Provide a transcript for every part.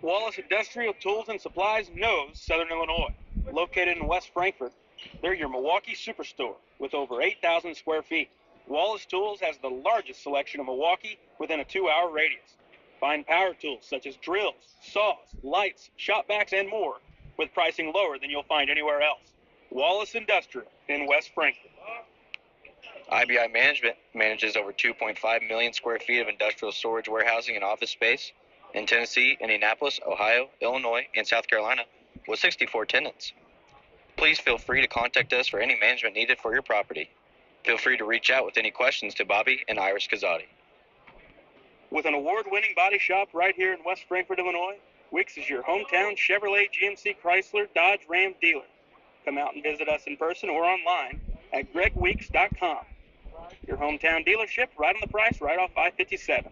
Wallace Industrial Tools and Supplies knows Southern Illinois. Located in West Frankfort, they're your Milwaukee superstore with over 8,000 square feet. Wallace Tools has the largest selection of Milwaukee within a 2-hour radius. Find power tools such as drills, saws, lights, shop vacs, and more with pricing lower than you'll find anywhere else. Wallace Industrial in West Frankfort. IBI Management manages over 2.5 million square feet of industrial storage, warehousing, and office space in Tennessee, Indianapolis, Ohio, Illinois, and South Carolina with 64 tenants. Please feel free to contact us for any management needed for your property. Feel free to reach out with any questions to Bobby and Iris Kazadi. With an award-winning body shop right here in West Frankfort, Illinois, Wicks is your hometown Chevrolet, GMC, Chrysler, Dodge, Ram dealer. Come out and visit us in person or online at gregweeks.com. Your hometown dealership, right on the price, right off I-57.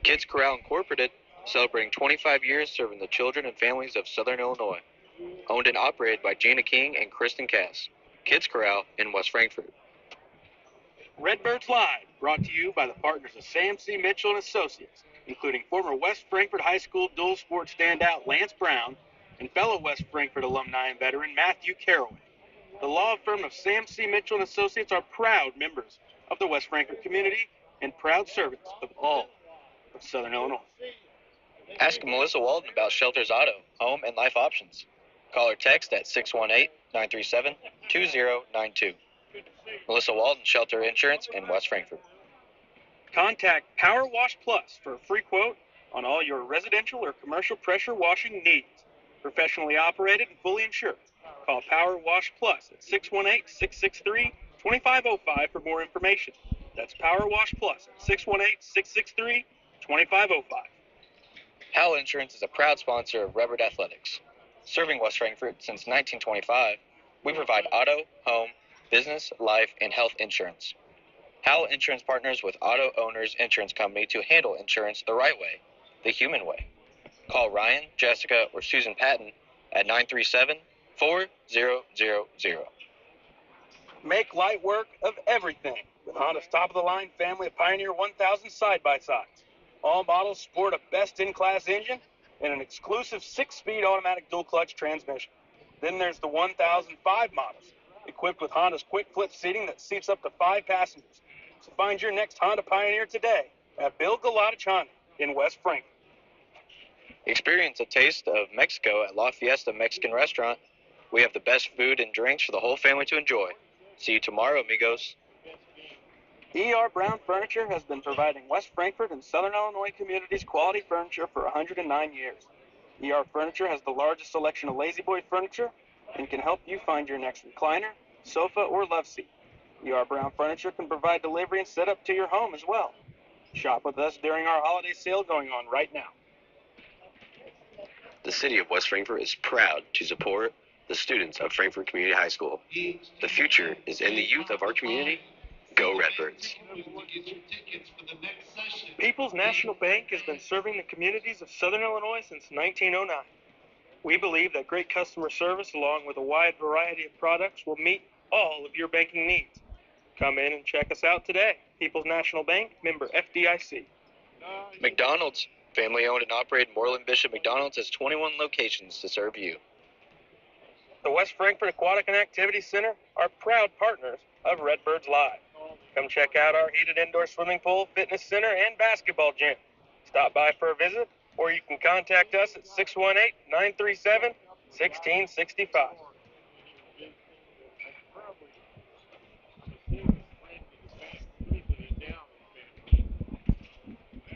Kids Corral Incorporated, celebrating 25 years serving the children and families of Southern Illinois. Owned and operated by Gina King and Kristen Cass. Kids Corral in West Frankfort. Redbirds Live, brought to you by the partners of Sam C. Mitchell and Associates, including former West Frankfort High School dual sport standout Lance Brown and fellow West Frankfort alumni and veteran Matthew Caraway. The law firm of Sam C. Mitchell and Associates are proud members of the West Frankfort community and proud servants of all of Southern Illinois. Ask Melissa Walden about Shelter's Auto, Home, and Life options. Call or text at 618-937-2092. Melissa Walden, Shelter Insurance in West Frankfort. Contact Power Wash Plus for a free quote on all your residential or commercial pressure washing needs. Professionally operated and fully insured. Call Power Wash Plus at 618-663-2505 for more information. That's Power Wash Plus at 618-663-2505. Howell Insurance is a proud sponsor of Redbird Athletics. Serving West Frankfort since 1925, we provide auto, home, business, life, and health insurance. Howell Insurance partners with Auto Owners Insurance Company to handle insurance the right way, the human way. Call Ryan, Jessica, or Susan Patton at 937-4000. Make light work of everything with Honda's top-of-the-line family of Pioneer 1000 side-by-sides. All models sport a best-in-class engine and an exclusive 6-speed automatic dual-clutch transmission. Then there's the 1005 models, equipped with Honda's quick-flip seating that seats up to 5 passengers. So find your next Honda Pioneer today at Bill Galatich Honda in West Frankfort. Experience a taste of Mexico at La Fiesta Mexican Restaurant. We have the best food and drinks for the whole family to enjoy. See you tomorrow, amigos. E.R. Brown Furniture has been providing West Frankfort and Southern Illinois communities quality furniture for 109 years. E.R. Furniture has the largest selection of La-Z-Boy furniture and can help you find your next recliner, sofa, or love seat. E.R. Brown Furniture can provide delivery and setup to your home as well. Shop with us during our holiday sale going on right now. The city of West Frankfort is proud to support the students of Frankfort Community High School. The future is in the youth of our community. Go Redbirds. People's National Bank has been serving the communities of Southern Illinois since 1909. We believe that great customer service along with a wide variety of products will meet all of your banking needs. Come in and check us out today. People's National Bank, member FDIC. McDonald's, family-owned and operated. Moreland Bishop McDonald's has 21 locations to serve you. The West Frankfort Aquatic and Activity Center are proud partners of Redbirds Live. Come check out our heated indoor swimming pool, fitness center, and basketball gym. Stop by for a visit, or you can contact us at 618-937-1665.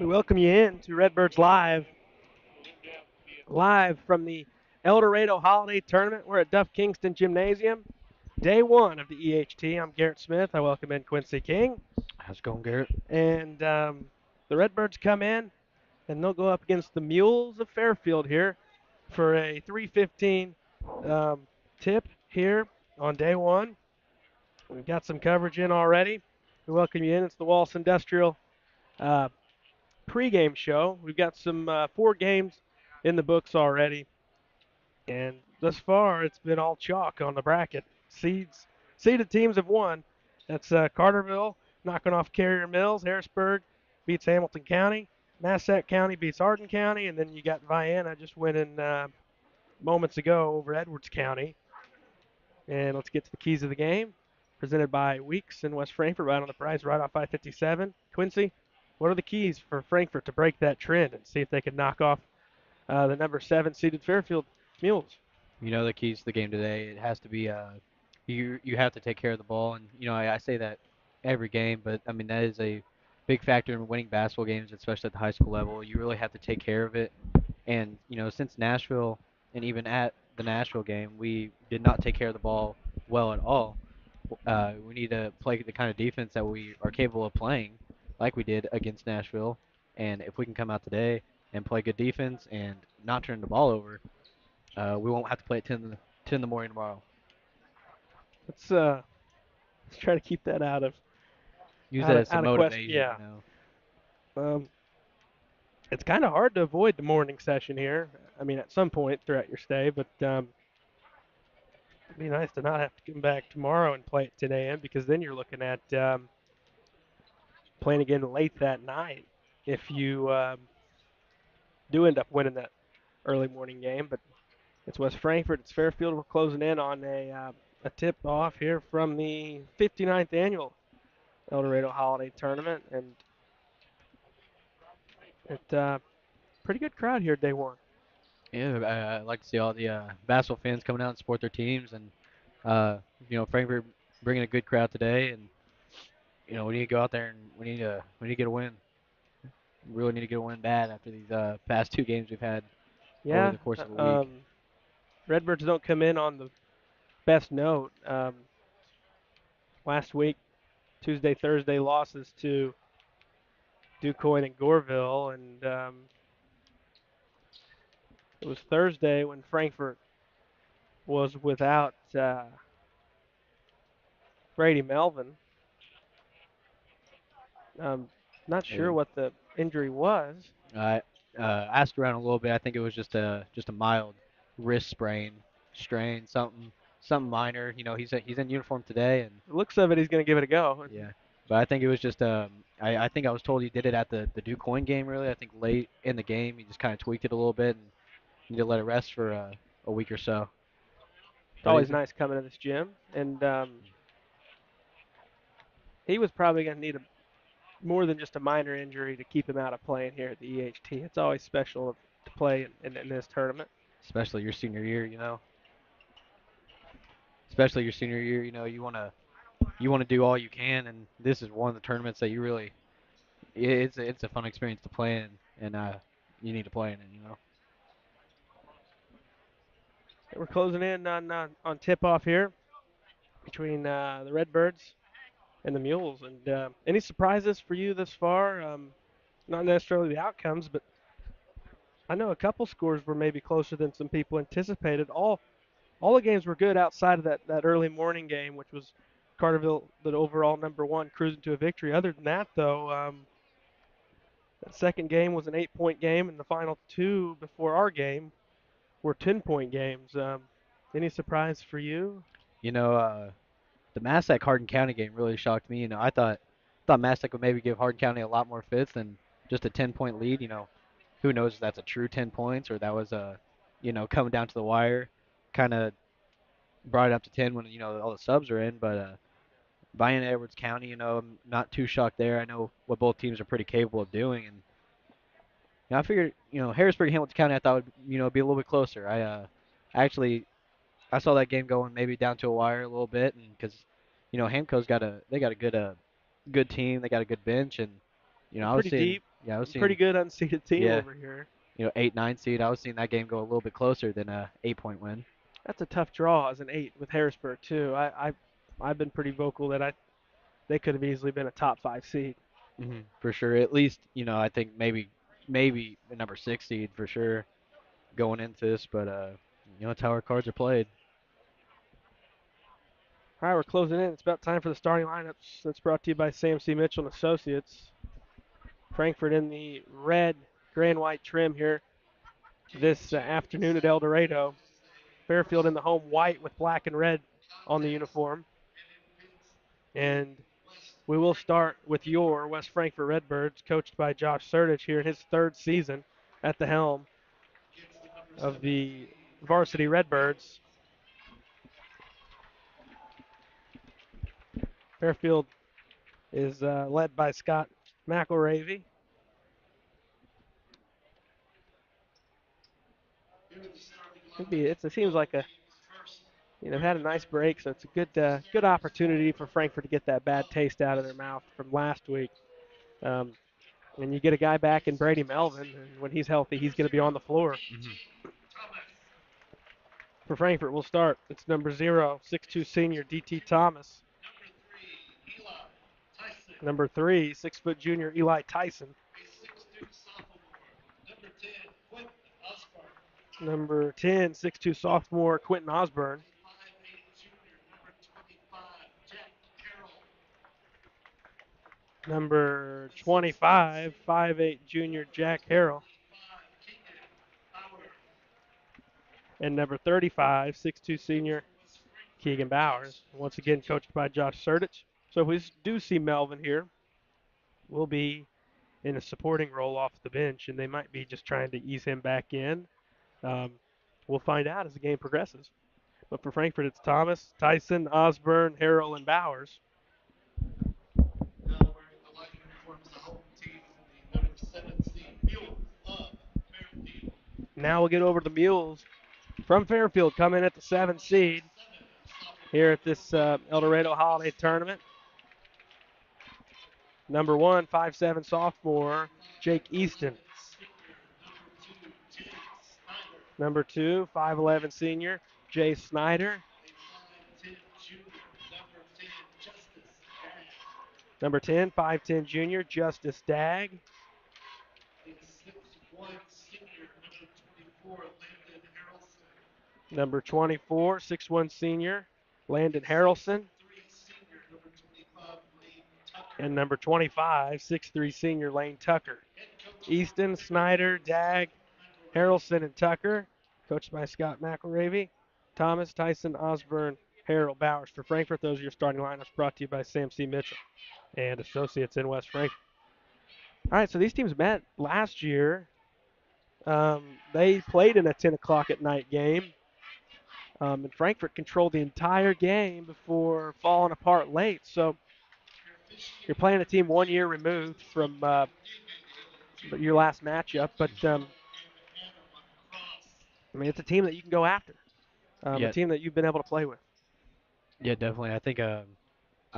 We welcome you in to Redbirds Live from the El Dorado Holiday Tournament. We're at Duff Kingston Gymnasium, day one of the E.H.T. I'm Garrett Smith. I welcome in Quincy King. How's it going, Garrett? And the Redbirds come in, and they'll go up against the Mules of Fairfield here for a 3:15 tip here on day one. We've got some coverage in already. We welcome you in. It's the Wallace Industrial pregame show. We've got some 4 games in the books already, and thus far it's been all chalk on the bracket. Seeded teams have won. That's Carterville knocking off Carrier Mills. Harrisburg beats Hamilton County. Massac County beats Hardin County, and then you got Vienna just winning moments ago over Edwards County. And let's get to the keys of the game, presented by Weeks in West Frankfort, right on the price, right off I-57. Quincy, what are the keys for Frankfort to break that trend and see if they can knock off the number 7 seeded Fairfield Mules? You know the keys to the game today. It has to be you have to take care of the ball, and I say that every game, but I mean that is a big factor in winning basketball games, especially at the high school level. You really have to take care of it, and since Nashville and even at the Nashville game, we did not take care of the ball well at all. We need to play the kind of defense that we are capable of playing, like we did against Nashville, and if we can come out today and play good defense and not turn the ball over, we won't have to play at 10 in the morning tomorrow. Let's try to keep that Use that as some out of question. motivation, Yeah. It's kind of hard to avoid the morning session here. I mean, at some point throughout your stay, but it'd be nice to not have to come back tomorrow and play at 10 a.m. because then you're looking at playing again late that night if you do end up winning that early morning game. But it's West Frankfort, it's Fairfield. We're closing in on a tip off here from the 59th annual El Dorado Holiday Tournament, and it's pretty good crowd here day one. Yeah, I like to see all the basketball fans coming out and support their teams, and Frankfurt bringing a good crowd today, and we need to go out there and we need to get a win. We really need to get a win bad after these past two games we've had over Yeah, the course of a week. Redbirds don't come in on the best note. Last week, Tuesday, Thursday losses to DuQuoin and Goreville, and it was Thursday when Frankfurt was without Brady Melvin. Not sure And what the injury was. I asked around a little bit. I think it was just a mild wrist strain, something minor. He's in uniform today, and The looks of it, he's going to give it a go. yeah. But I think it was just I think I was told he did it at the DuQuoin game. Really, I think late in the game he just kind of tweaked it a little bit and need to let it rest for a week or so. It's But always he's nice coming to this gym, and he was probably going to need more than just a minor injury to keep him out of playing here at the E.H.T. It's always special to play in this tournament. especially your senior year. Especially your senior year. You want to do all you can, and this is one of the tournaments that you really it's a fun experience to play in, and you need to play in it. We're closing in on tip off here between the Redbirds and the Mules. And any surprises for you this far? Not necessarily the outcomes, but I know a couple scores were maybe closer than some people anticipated. All the games were good outside of that early morning game, which was Carterville, the overall number one, cruising to a victory. Other than that, though, that second game was an 8-point game, and the final two before our game were 10-point games. Any surprise for you? You know, the Massac Hardin County game really shocked me. I thought Massac would maybe give Hardin County a lot more fits than just a 10-point lead. Who knows if that's a true 10 points or that was coming down to the wire, kind of brought it up to 10 when all the subs are in. But Vienna Edwards County, I'm not too shocked there. I know what both teams are pretty capable of doing, and I figured Harrisburg and Hamilton County I thought would be a little bit closer. Actually I saw that game going maybe down to a wire a little bit, and because Hamco's got a good team, they got a good bench, and They're I was pretty seeing deep, yeah I was pretty seeing good unseeded team yeah over here. 8-9 seed. I was seeing that game go a little bit closer than a 8-point win. That's a tough draw as an 8 with Harrisburg too. I've been pretty vocal that they could have easily been a top 5 seed. For sure. At least I think maybe a number 6 seed for sure going into this, but it's how our cards are played. All right, we're closing in. It's about time for the starting lineups. That's brought to you by Sam C. Mitchell and Associates. Frankfurt in the red, gray and white trim here this afternoon at El Dorado. Fairfield in the home white with black and red on the uniform. And We will start with your West Frankfort Redbirds, coached by Josh Sertich here in his third season at the helm of the varsity Redbirds. Fairfield is led by Scott McElravy. It seems like had a nice break, so it's a good opportunity for Frankfurt to get that bad taste out of their mouth from last week. And you get a guy back in Brady Melvin, and when he's healthy, he's going to be on the floor. For Frankfurt, we'll start. It's number 0, 6'2" senior D.T. Thomas. Number 3, 6' junior Eli Tyson. Number 10, 6'2" sophomore Quentin Osborne. Number 25, 5'8" junior Jack Harrell. And number 35, 6'2" senior Keegan Bowers. Once again, coached by Josh Sertich. So if we do see Melvin here, we'll be in a supporting role off the bench, and they might be just trying to ease him back in. We'll find out as the game progresses. But for Frankfurt, it's Thomas, Tyson, Osborne, Harrell, and Bowers. Now we'll get over to the Mules from Fairfield, coming at the 7th seed here at this El Dorado Holiday Tournament. Number 1, 5'7" sophomore Jake Easton. Number 2, 5'11" senior Jay Snyder. Number 10, 5'10" junior Justice Dagg. Number 24, 6'1" senior Landon Harrelson. And number 25, 6'3" senior Lane Tucker. Easton, Snyder, Dagg, Harrelson, and Tucker, coached by Scott McElravy. Thomas, Tyson, Osborne, Harrell, Bowers. For Frankfurt, those are your starting lineups, brought to you by Sam C. Mitchell and Associates in West Frankfort. All right, so these teams met last year. They played in a 10 o'clock at night game. And Frankfurt controlled the entire game before falling apart late. So you're playing a team 1 year removed from your last matchup. But, it's a team that you can go after, a team that you've been able to play with. Yeah, definitely. I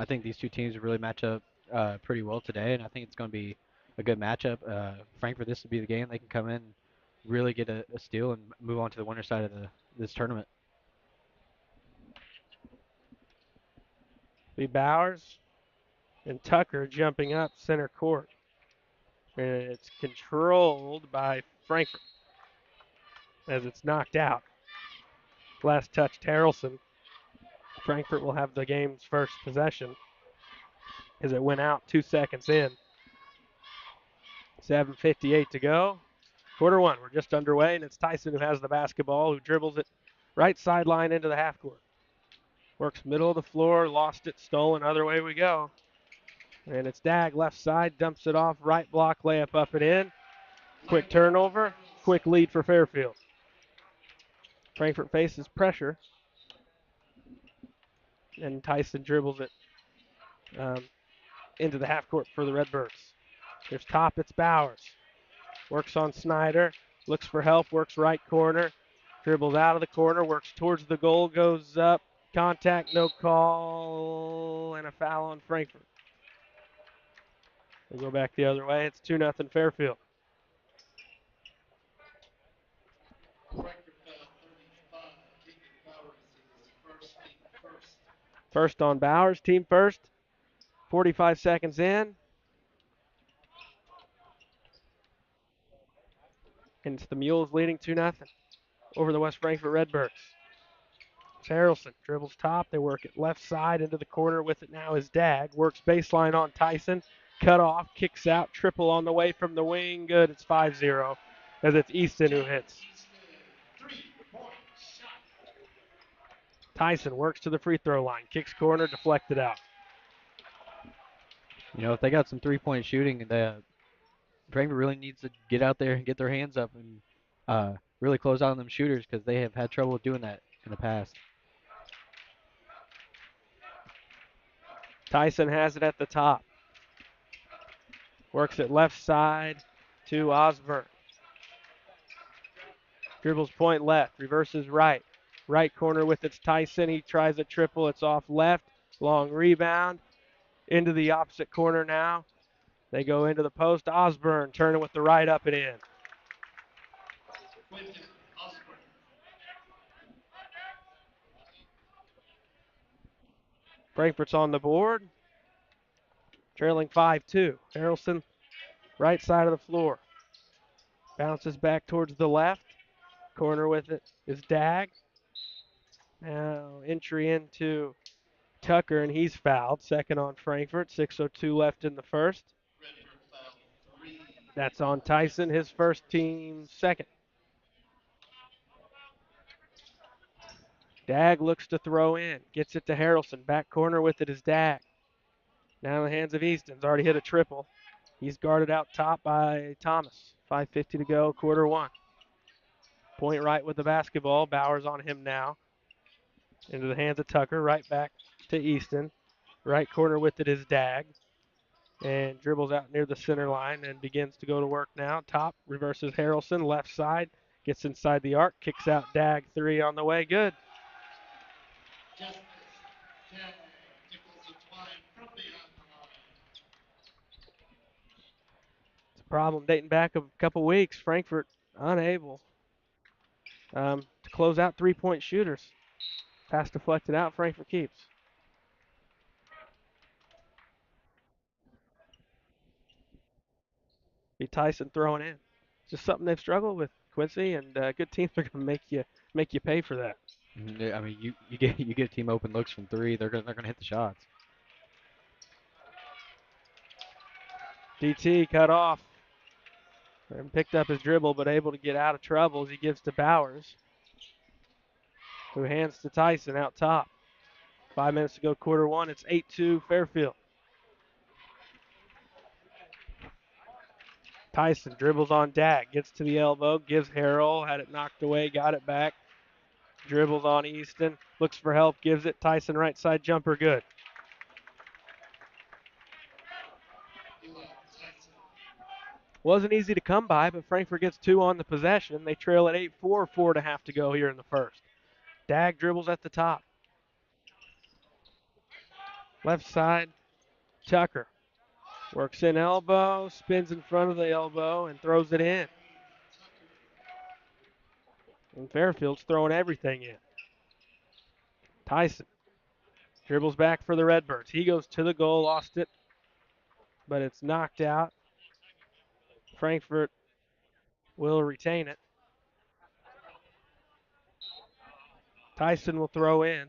think these two teams really match up pretty well today, and I think it's going to be a good matchup. Frankfurt, this would be the game they can come in, really get a steal, and move on to the winner side of this tournament. Be Bowers and Tucker jumping up center court. And it's controlled by Frankfurt as it's knocked out. Last touch, Harrelson. Frankfurt will have the game's first possession as it went out 2 seconds in. 7:58 to go. Quarter 1, we're just underway, and it's Tyson who has the basketball, who dribbles it right sideline into the half court. Works middle of the floor, lost it, stolen, other way we go. And it's Dagg, left side, dumps it off, right block, layup up and in. Quick turnover, quick lead for Fairfield. Frankfurt faces pressure, and Tyson dribbles it into the half court for the Redbirds. Here's top, it's Bowers. Works on Snyder, looks for help, works right corner, dribbles out of the corner, works towards the goal, goes up, contact, no call, and a foul on Frankfurt. We'll go back the other way. It's 2-0 Fairfield. First on Bowers, team first. 45 seconds in. And it's the Mules leading 2-0 over the West Frankfort Redbirds. It's Harrelson, dribbles top. They work it left side into the corner with it now is Dagg. Works baseline on Tyson. Cut off, kicks out, triple on the way from the wing. Good, it's 5-0 as it's Easton who hits. Tyson works to the free throw line. Kicks corner, deflected out. If they got some three-point shooting, the Frankfurt really needs to get out there and get their hands up and really close out on them shooters because they have had trouble doing that in the past. Tyson has it at the top. Works it left side to Osborne. Dribbles point left, reverses right. Right corner with it's Tyson. He tries a triple. It's off left. Long rebound. Into the opposite corner now. They go into the post. Osborne turning with the right up and in. Frankfurt's on the board. Trailing 5-2. Harrelson, right side of the floor. Bounces back towards the left. Corner with it is Dag. Now entry into Tucker, and he's fouled. Second on Frankfurt. 6:02 left in the first. That's on Tyson, his first, team second. Dag looks to throw in. Gets it to Harrelson. Back corner with it is Dag. Now in the hands of Easton's. Already hit a triple. He's guarded out top by Thomas. 5:50 to go, quarter one. Point right with the basketball. Bowers on him now. Into the hands of Tucker. Right back to Easton. Right corner with it is Dag. And dribbles out near the center line and begins to go to work now. Top reverses Harrelson. Left side. Gets inside the arc. Kicks out Dag. Three on the way. Good. It's a problem dating back a couple weeks. Frankfurt unable to close out three-point shooters. Pass deflected out. Frankfurt keeps. Be Tyson throwing in. Just something they've struggled with, Quincy, and good teams are going to make you pay for that. I mean, you get team open looks from three, they're gonna hit the shots. DT cut off and picked up his dribble, but able to get out of trouble as he gives to Bowers, who hands to Tyson out top. 5 minutes to go, quarter one. It's 8-2 Fairfield. Tyson dribbles on Dag, gets to the elbow, gives Harrell, had it knocked away, got it back. Dribbles on Easton, looks for help, gives it. Tyson right side jumper, good. Wasn't easy to come by, but Frankfurt gets two on the possession. They trail at 8-4, 4.5 to go here in the first. Dag dribbles at the top. Left side, Tucker. Works in elbow, spins in front of the elbow, and throws it in. And Fairfield's throwing everything in. Tyson dribbles back for the Redbirds. He goes to the goal, lost it, but it's knocked out. Frankfurt will retain it. Tyson will throw in.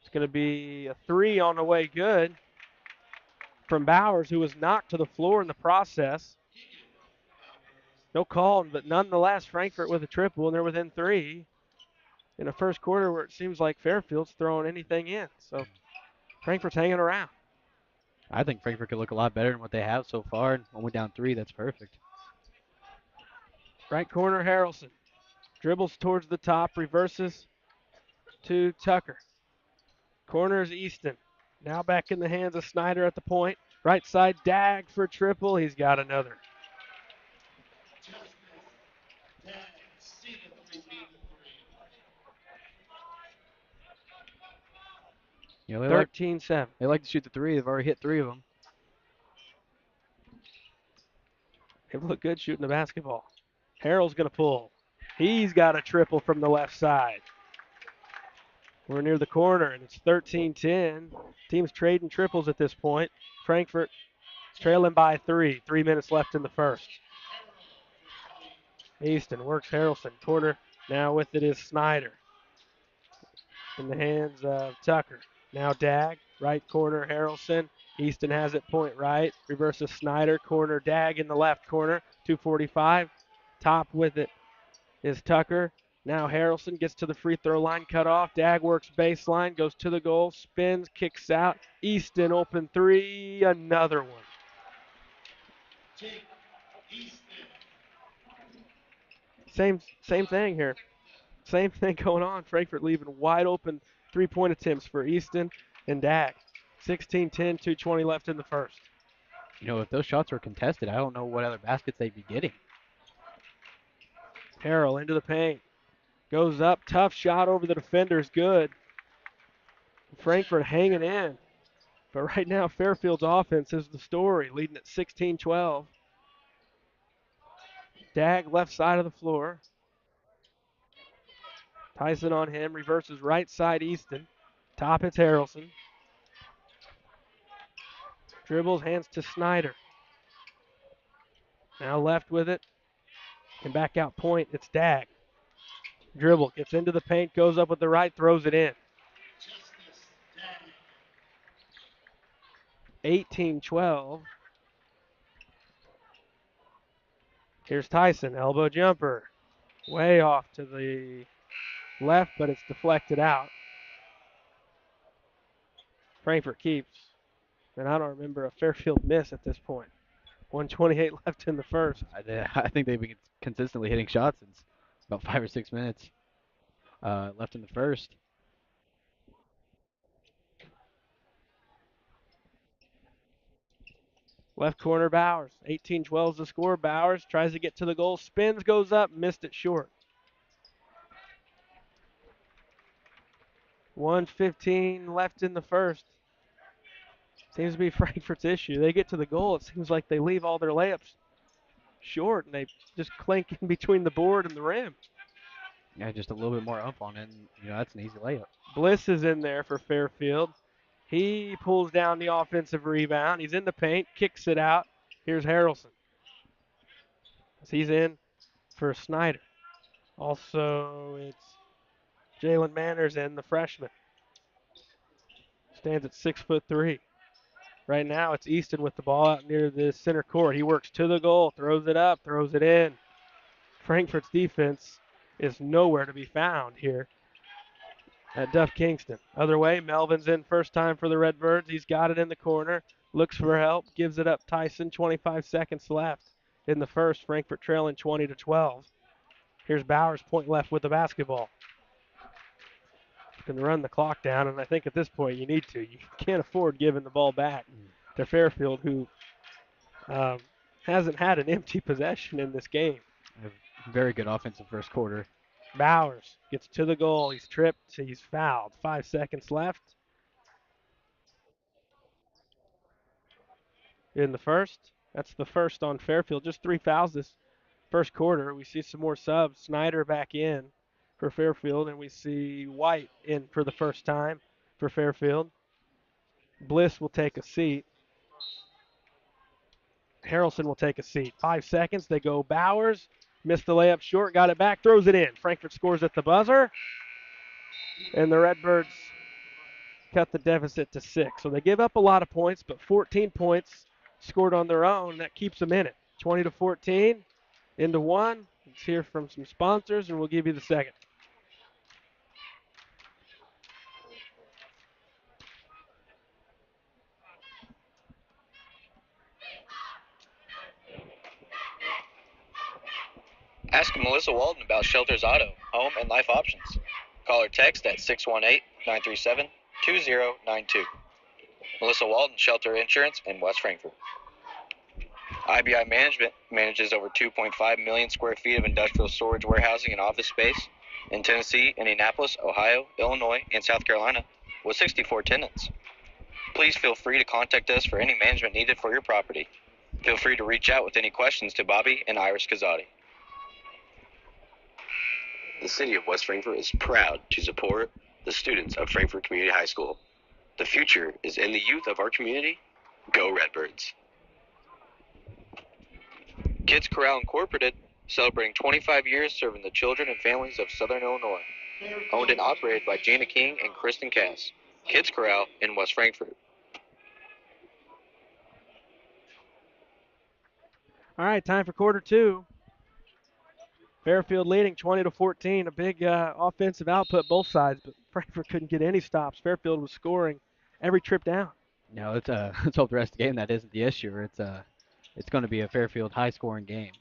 It's going to be a three on the way, good, from Bowers, who was knocked to the floor in the process. No call, but nonetheless, Frankfurt with a triple, and they're within three in the first quarter where it seems like Fairfield's throwing anything in. So Frankfurt's hanging around. I think Frankfurt could look a lot better than what they have so far. And when we're down three, that's perfect. Right corner, Harrelson. Dribbles towards the top, reverses to Tucker. Corners Easton. Now back in the hands of Snyder at the point. Right side, Dag for triple. He's got another. They 13-7. They like to shoot the three. They've already hit three of them. They look good shooting the basketball. Harrell's going to pull. He's got a triple from the left side. We're near the corner, and it's 13-10. Teams trading triples at this point. Frankfurt trailing by three. 3 minutes left in the first. Easton works Harrelson. Corner now with it is Snyder. In the hands of Tucker. Now Dag. Right corner, Harrelson. Easton has it point right. Reverses Snyder. Corner, Dag in the left corner. 2:45. Top with it is Tucker. Now Harrelson gets to the free throw line, cut off. Dag works baseline, goes to the goal, spins, kicks out. Easton open three, another one. Same thing here. Same thing going on. Frankfurt leaving wide open three-point attempts for Easton and Dag. 16-10, 2:20 left in the first. If those shots were contested, I don't know what other baskets they'd be getting. Harrell into the paint. Goes up, tough shot over the defenders, good. Frankfurt hanging in. But right now, Fairfield's offense is the story, leading at 16-12. Dag left side of the floor. Tyson on him, reverses right side Easton. Top it's Harrelson. Dribbles, hands to Snyder. Now left with it. Can back out point, it's Dag. Dribble, gets into the paint, goes up with the right, throws it in. 18-12. Here's Tyson, elbow jumper. Way off to the left, but it's deflected out. Frankfurt keeps. And I don't remember a Fairfield miss at this point. 1:28 left in the first. I think they've been consistently hitting shots since about 5 or 6 minutes left in the first. Left corner Bowers. 18-12 is the score. Bowers tries to get to the goal. Spins, goes up, missed it short. 1:15 left in the first. Seems to be Frankfurt's issue. They get to the goal. It seems like they leave all their layups short, and they just clink in between the board and the rim. Yeah, just a little bit more up on it, and that's an easy layup. Bliss is in there for Fairfield. He pulls down the offensive rebound. He's in the paint, kicks it out. Here's Harrelson. He's in for Snyder. Also, it's Jalen Manners in, the freshman. Stands at 6'3". Right now, it's Easton with the ball out near the center court. He works to the goal, throws it up, throws it in. Frankfurt's defense is nowhere to be found here at Duff Kingston. Other way, Melvin's in first time for the Redbirds. He's got it in the corner, looks for help, gives it up Tyson. 25 seconds left in the first. Frankfurt trailing 20-12. Here's Bowers, point left with the basketball. Can run the clock down, and I think at this point you need to. You can't afford giving the ball back to Fairfield, who hasn't had an empty possession in this game. Very good offensive first quarter. Bowers gets to the goal. He's tripped. He's fouled. 5 seconds left in the first. That's the first on Fairfield. Just 3 fouls this first quarter. We see some more subs. Snyder back in for Fairfield, and we see White in for the first time for Fairfield. Bliss will take a seat. Harrelson will take a seat. 5 seconds. They go Bowers. Missed the layup short. Got it back. Throws it in. Frankfurt scores at the buzzer. And the Redbirds cut the deficit to 6. So they give up a lot of points, but 14 points scored on their own. That keeps them in it. 20-14 into 1. Let's hear from some sponsors, and we'll give you the second. Ask Melissa Walden about Shelter's Auto, Home, and Life options. Call or text at 618-937-2092. Melissa Walden, Shelter Insurance in West Frankfort. IBI Management manages over 2.5 million square feet of industrial storage, warehousing, and office space in Tennessee, Indianapolis, Ohio, Illinois, and South Carolina with 64 tenants. Please feel free to contact us for any management needed for your property. Feel free to reach out with any questions to Bobby and Iris Kazadi. The city of West Frankfort is proud to support the students of Frankfort Community High School. The future is in the youth of our community. Go Redbirds. Kids Corral Incorporated, celebrating 25 years serving the children and families of Southern Illinois. Owned and operated by Jana King and Kristen Cass. Kids Corral in West Frankfort. All right, time for quarter 2. Fairfield leading 20-14. A big offensive output both sides, but Frankfort couldn't get any stops. Fairfield was scoring every trip down. No, it's let's hope the rest of the game that isn't the issue. It's going to be a Fairfield high-scoring game.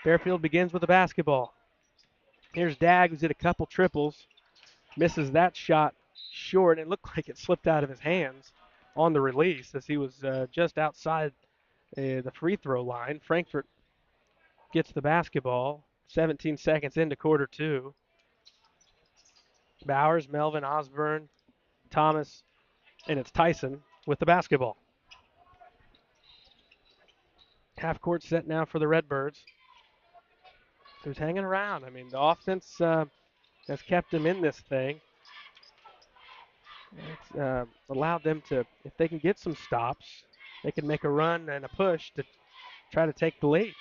Fairfield begins with the basketball. Here's Dag, who's hit a couple triples. Misses that shot short. It looked like it slipped out of his hands on the release as he was just outside the free throw line. Frankfort gets the basketball. 17 seconds into quarter two. Bowers, Melvin, Osborne, Thomas, and it's Tyson with the basketball. Half court set now for the Redbirds. Who's hanging around. I mean, the offense has kept them in this thing. It's allowed them to, if they can get some stops, they can make a run and a push to try to take the lead.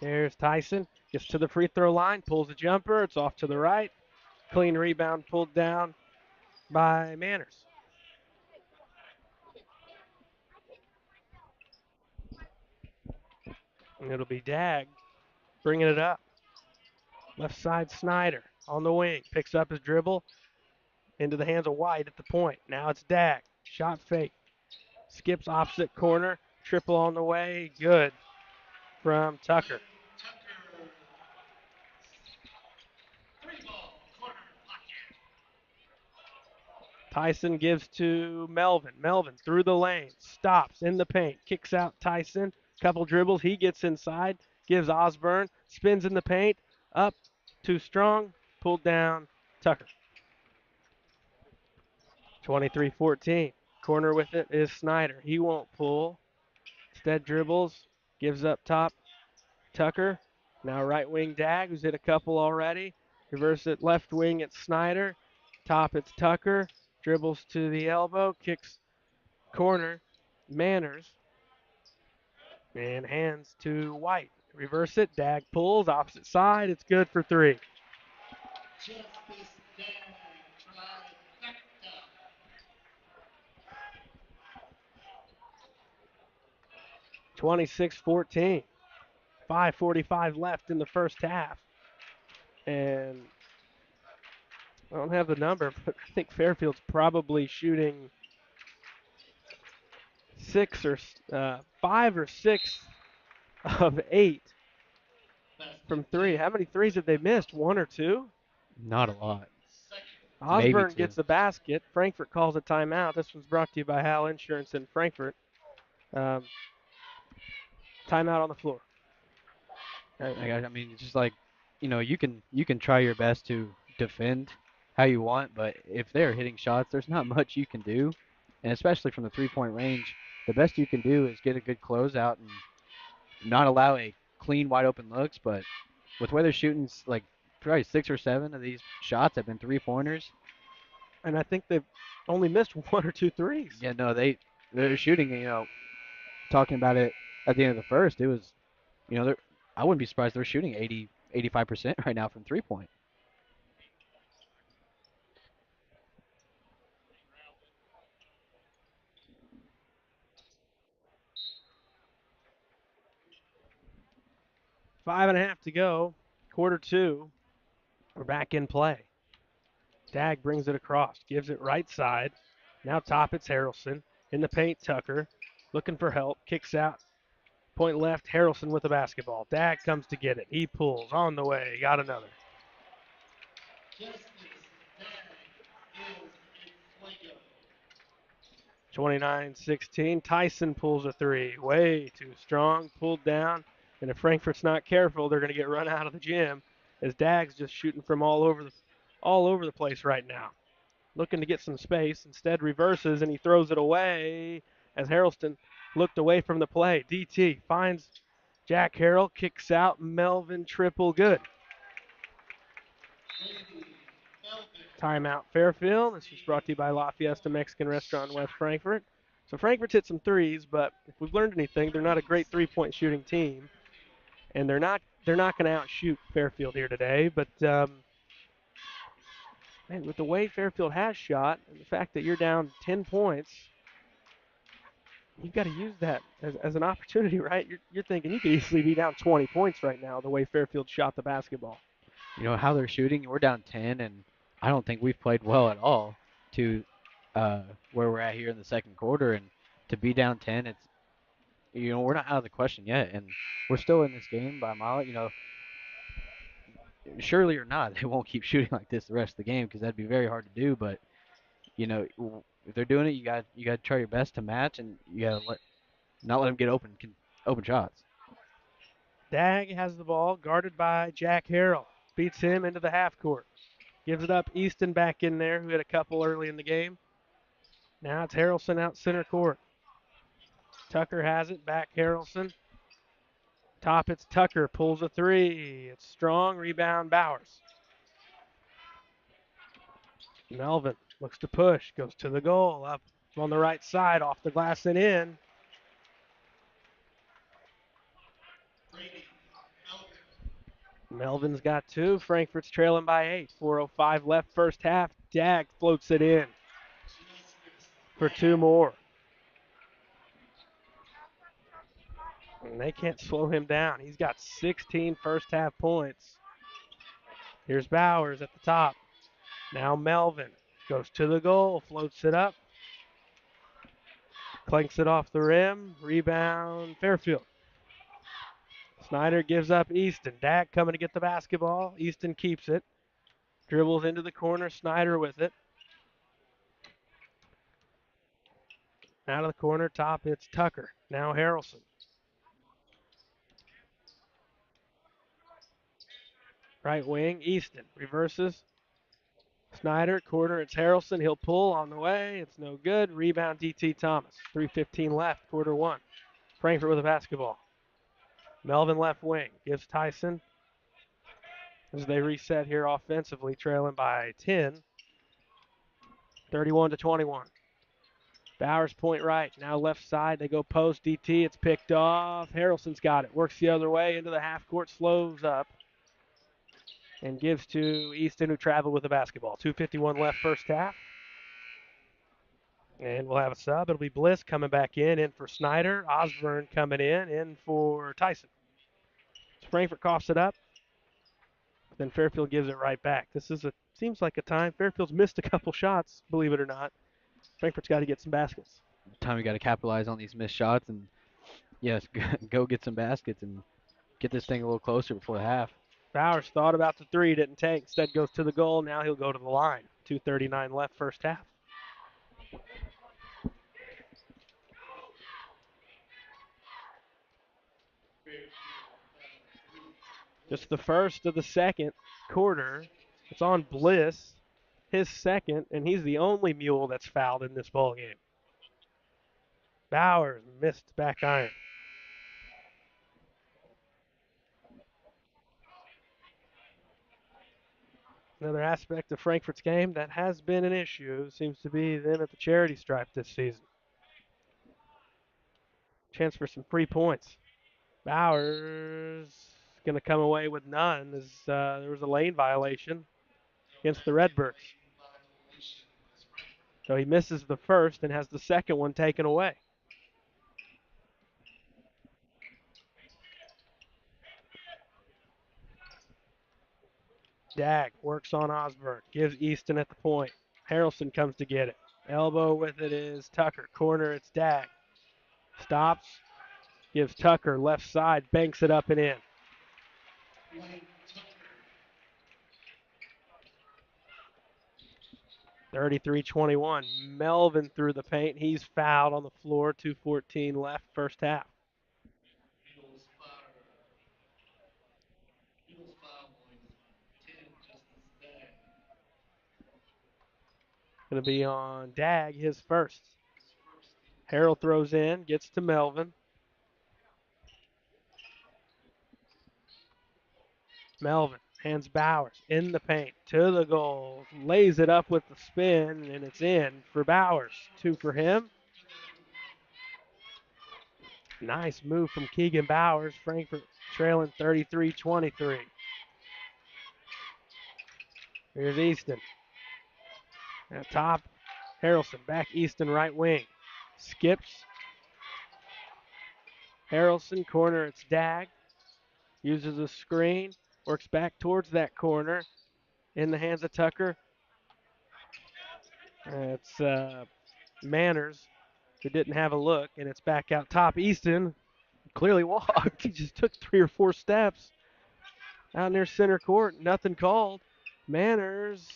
There's Tyson, gets to the free throw line, pulls a jumper. It's off to the right. Clean rebound pulled down by Manners. And it'll be Dag bringing it up. Left side Snyder on the wing. Picks up his dribble into the hands of White at the point. Now it's Dag. Shot fake. Skips opposite corner. Triple on the way. Good from Tucker. Tyson gives to Melvin. Melvin through the lane. Stops in the paint. Kicks out Tyson. Couple dribbles. He gets inside. Gives Osborne. Spins in the paint. Up. Too strong. Pulled down. Tucker. 23-14. Corner with it is Snyder. He won't pull. Instead dribbles. Gives up top. Tucker. Now right wing Dag, who's hit a couple already. Reverse it left wing, it's Snyder. Top, it's Tucker. Dribbles to the elbow. Kicks corner. Manners. And hands to White. Reverse it. Dag pulls. Opposite side. It's good for three. 26-14. 5:45 left in the first half. And I don't have the number, but I think Fairfield's probably shooting 5 or 6 of 8 from three. How many threes have they missed? 1 or 2? Not a lot. Osborne gets the basket. Frankfort calls a timeout. This one's brought to you by Hal Insurance in Frankfort. Timeout on the floor. I mean, it's just like, you can try your best to defend how you want, but if they're hitting shots, there's not much you can do, and especially from the three-point range, the best you can do is get a good closeout and not allow a clean, wide-open looks. But with where they're shooting, like probably 6 or 7 of these shots have been three-pointers. And I think they've only missed 1 or 2 threes. Yeah, no, they're shooting. Talking about it at the end of the first, it was, I wouldn't be surprised they're shooting 85% right now from three-point. Five and a half to go. Quarter two. We're back in play. Dag brings it across. Gives it right side. Now top, it's Harrelson. In the paint, Tucker. Looking for help. Kicks out. Point left, Harrelson with the basketball. Dag comes to get it. He pulls on the way. Got another. 29-16. Tyson pulls a three. Way too strong. Pulled down. And if Frankfurt's not careful, they're going to get run out of the gym as Dag's just shooting from all over the place right now. Looking to get some space. Instead reverses and he throws it away as Harrelson looked away from the play. DT finds Jack Harrell. Kicks out. Melvin triple good. Timeout Fairfield. This was brought to you by La Fiesta Mexican Restaurant in West Frankfort. So Frankfort's hit some threes, but if we've learned anything, they're not a great three-point shooting team, and they're not going to outshoot Fairfield here today. But man, with the way Fairfield has shot and the fact that you're down 10 points, you've got to use that as an opportunity, right? You're thinking you could easily be down 20 points right now the way Fairfield shot the basketball. You know how they're shooting. We're down 10, and I don't think we've played well at all to uh, where we're at here in the second quarter. And to be down 10, it's we're not out of the question yet, and we're still in this game by a mile. Surely or not, they won't keep shooting like this the rest of the game because that'd be very hard to do. But if they're doing it, you got to try your best to match, and you got to not let them get open shots. Dag has the ball, guarded by Jack Harrell. Beats him into the half court. Gives it up. Easton back in there, who had a couple early in the game. Now it's Harrelson out center court. Tucker has it. Back Harrelson. Top, it's Tucker. Pulls a three. It's strong. Rebound, Bowers. Melvin looks to push. Goes to the goal. Up on the right side. Off the glass and in. Melvin's got two. Frankfurt's trailing by 8. 4:05 left first half. Dag floats it in for two more. And they can't slow him down. He's got 16 first half points. Here's Bowers at the top. Now Melvin goes to the goal, floats it up, clanks it off the rim. Rebound, Fairfield. Snyder gives up Easton. Dak coming to get the basketball. Easton keeps it. Dribbles into the corner. Snyder with it. Out of the corner, top, it's Tucker. Now Harrelson. Right wing, Easton. Reverses. Snyder, corner, it's Harrelson. He'll pull on the way. It's no good. Rebound, D.T. Thomas. 3:15 left, quarter one. Frankfurt with the basketball. Melvin left wing. Gives Tyson. As they reset here offensively, trailing by 10. 31-21. Bowers point right. Now left side. They go post DT. It's picked off. Harrelson's got it. Works the other way into the half court. Slows up. And gives to Easton, who traveled with the basketball. 2:51 left first half. And we'll have a sub. It'll be Bliss coming back in for Snyder. Osborne coming in for Tyson. So Frankfurt coughs it up. Then Fairfield gives it right back. Seems like a time. Fairfield's missed a couple shots, believe it or not. Frankfurt's got to get some baskets. Time we got to capitalize on these missed shots and yes, go get some baskets and get this thing a little closer before the half. Bowers thought about the three, didn't take. Instead goes to the goal. Now he'll go to the line. 2:39 left first half. Just the first of the second quarter. It's on Bliss, his second, and he's the only mule that's fouled in this ball game. Bowers missed back iron. Another aspect of Frankfurt's game that has been an issue seems to be them at the charity stripe this season. Chance for some free points. Bowers going to come away with none as there was a lane violation against the Redbirds. So he misses the first and has the second one taken away. Dag works on Osborne, gives Easton at the point. Harrelson comes to get it. Elbow with it is Tucker. Corner, it's Dag. Stops, gives Tucker left side, banks it up and in. (33-21). Melvin through the paint. He's fouled on the floor. 2:14 left first half. Going to be on Dag, his first. Harrell throws in, gets to Melvin. Melvin hands Bowers in the paint to the goal. Lays it up with the spin, and it's in for Bowers. Two for him. Nice move from Keegan Bowers. Frankfurt trailing 33-23. Here's Easton. At top, Harrelson back Easton right wing. Skips, Harrelson, corner, it's Dag. Uses a screen, works back towards that corner. In the hands of Tucker. It's Manners who didn't have a look, and it's back out top. Easton clearly walked. He just took 3 or 4 steps out near center court. Nothing called. Manners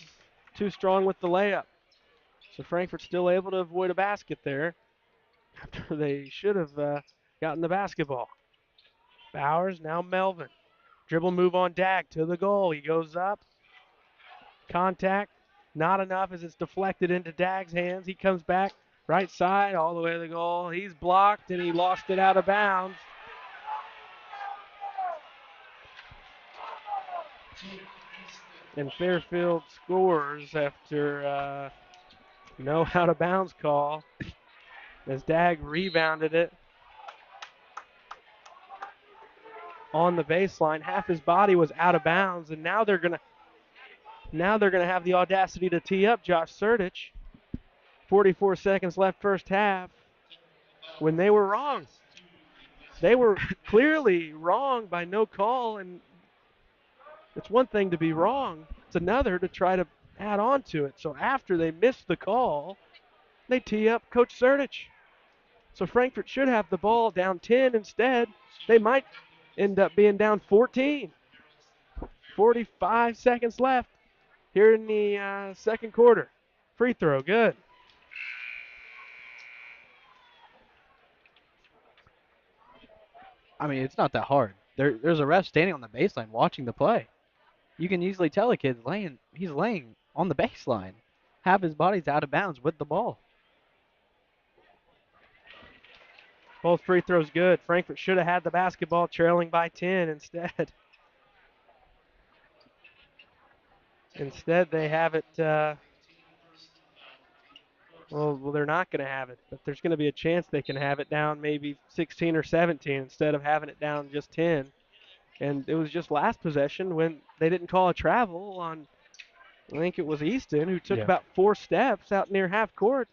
too strong with the layup. So Frankfurt's still able to avoid a basket there after they should have gotten the basketball. Bowers, now Melvin. Dribble move on Dag to the goal. He goes up. Contact. Not enough as it's deflected into Dag's hands. He comes back right side all the way to the goal. He's blocked and he lost it out of bounds. And Fairfield scores after no out of bounds call as Dag rebounded it on the baseline. Half his body was out of bounds, and now they're gonna have the audacity to tee up Josh Surdich. 44 seconds left first half when they were wrong. They were clearly wrong by no call, and it's one thing to be wrong. It's another to try to add on to it. So after they missed the call, they tee up Coach Surdich. So Frankfurt should have the ball down 10 instead. They might end up being down 14. 45 seconds left here in the second quarter. Free throw, good. I mean, it's not that hard. There's a ref standing on the baseline watching the play. You can easily tell a kid's laying. He's laying on the baseline. Half his body's out of bounds with the ball. Both free throws good. Frankfurt should have had the basketball trailing by 10 instead. Instead, they have it. Well, they're not going to have it, but there's going to be a chance they can have it down maybe 16 or 17 instead of having it down just 10. And it was just last possession when they didn't call a travel on, I think it was Easton, who took about 4 steps out near half court.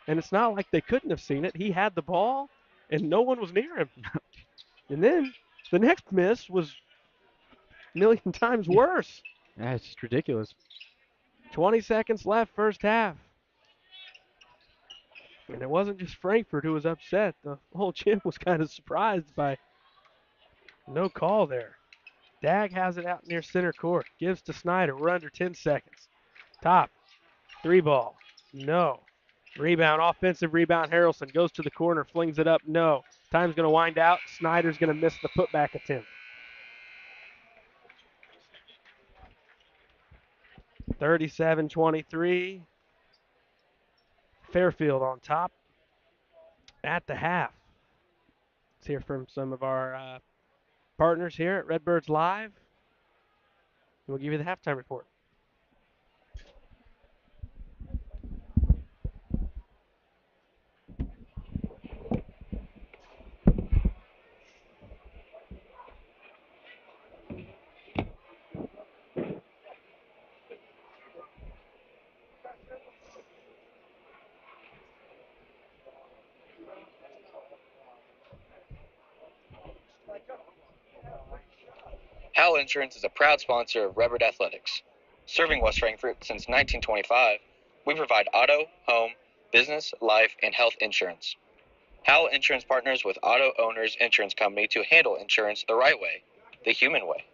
And it's not like they couldn't have seen it. He had the ball, and no one was near him. And then the next miss was a million times worse. Yeah, it's just ridiculous. 20 seconds left first half. And it wasn't just Frankfurt who was upset. The whole gym was kind of surprised by no call there. Dag has it out near center court. Gives to Snyder. We're under 10 seconds. Top. 3 ball. No. Rebound. Offensive rebound. Harrelson goes to the corner. Flings it up. No. Time's going to wind out. Snyder's going to miss the putback attempt. 37-23. Fairfield on top at the half. Let's hear from some of our partners here at Redbirds Live. We'll give you the halftime report. Howell Insurance is a proud sponsor of Redbird Athletics. Serving West Frankfort since 1925, we provide auto, home, business, life, and health insurance. Howell Insurance partners with Auto Owners Insurance Company to handle insurance the right way, the human way.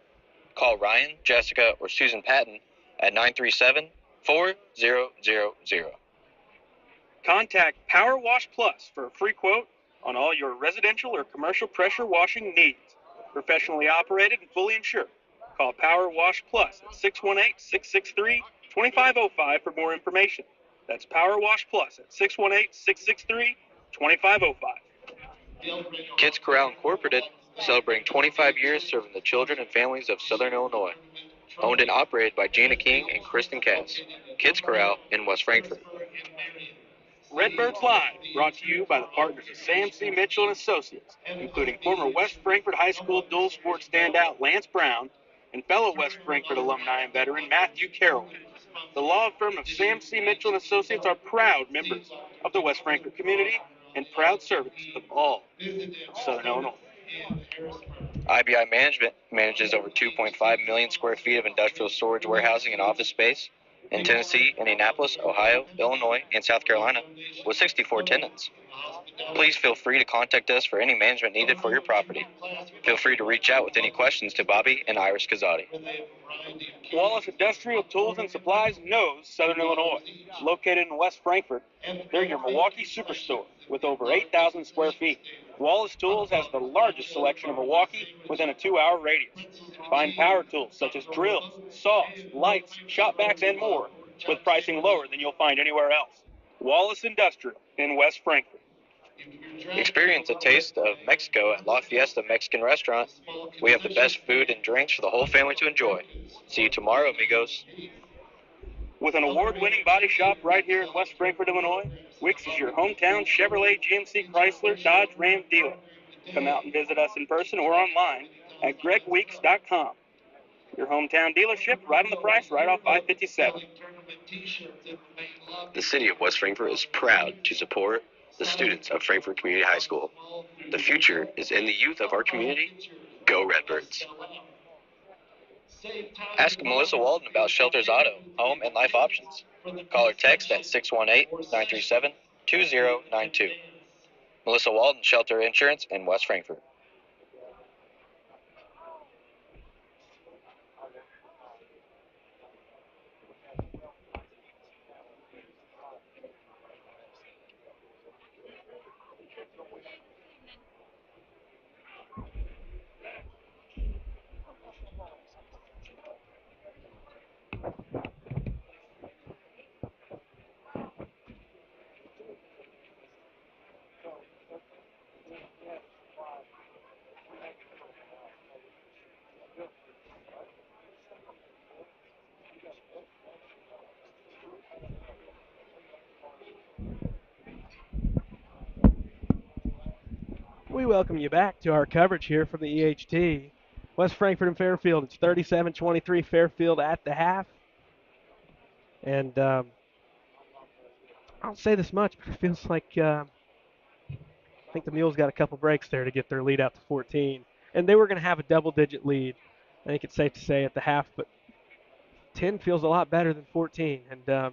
Call Ryan, Jessica, or Susan Patton at 937-4000. Contact Power Wash Plus for a free quote on all your residential or commercial pressure washing needs. Professionally operated and fully insured. Call Power Wash Plus at 618-663-2505 for more information. That's Power Wash Plus at 618-663-2505. Kids Corral Incorporated, celebrating 25 years serving the children and families of Southern Illinois. Owned and operated by Gina King and Kristen Cass. Kids Corral in West Frankfort. Redbirds Live, brought to you by the partners of Sam C. Mitchell and Associates, including former West Frankfort High School dual sports standout Lance Brown and fellow West Frankfort alumni and veteran Matthew Carroll. The law firm of Sam C. Mitchell and Associates are proud members of the West Frankfort community and proud servants of all of Southern Illinois. IBI Management manages over 2.5 million square feet of industrial storage, warehousing, and office space in Tennessee, Indianapolis, Ohio, Illinois, and South Carolina with 64 tenants. Please feel free to contact us for any management needed for your property. Feel free to reach out with any questions to Bobby and Iris Kazadi. Wallace Industrial Tools and Supplies knows Southern Illinois. Located in West Frankfort, they're your Milwaukee superstore with over 8,000 square feet. Wallace Tools has the largest selection of Milwaukee within a 2-hour radius. Find power tools such as drills, saws, lights, shop vacs, and more with pricing lower than you'll find anywhere else. Wallace Industrial in West Frankfort. Experience a taste of Mexico at La Fiesta Mexican Restaurant. We have the best food and drinks for the whole family to enjoy. See you tomorrow, amigos. With an award-winning body shop right here in West Frankfort, Illinois, Wicks is your hometown Chevrolet, GMC, Chrysler, Dodge, Ram dealer. Come out and visit us in person or online at gregweeks.com. Your hometown dealership, right on the price, right off I-57. The city of West Frankfort is proud to support the students of Frankfort Community High School. The future is in the youth of our community. Go Redbirds. Ask Melissa Walden about Shelter's Auto, Home, and Life options. Call or text at 618-937-2092. Melissa Walden, Shelter Insurance in West Frankfort. We welcome you back to our coverage here from the E.H.T. West Frankfort and Fairfield. It's 37-23 Fairfield at the half. And I don't say this much, but it feels like I think the Mules got a couple breaks there to get their lead out to 14. And they were going to have a double-digit lead, I think it's safe to say, at the half. But 10 feels a lot better than 14. And,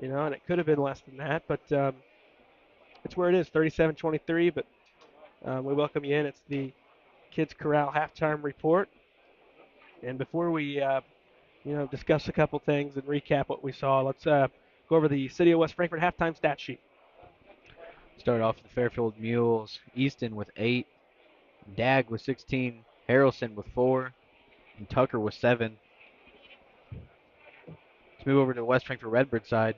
and it could have been less than that. But it's where it is, 37-23. But we welcome you in. It's the Kids Corral halftime report. And before we, discuss a couple things and recap what we saw, let's go over the City of West Frankfort halftime stat sheet. Start off with the Fairfield Mules. Easton with 8. Dag with 16. Harrelson with 4. And Tucker with 7. Let's move over to the West Frankfort Redbird side.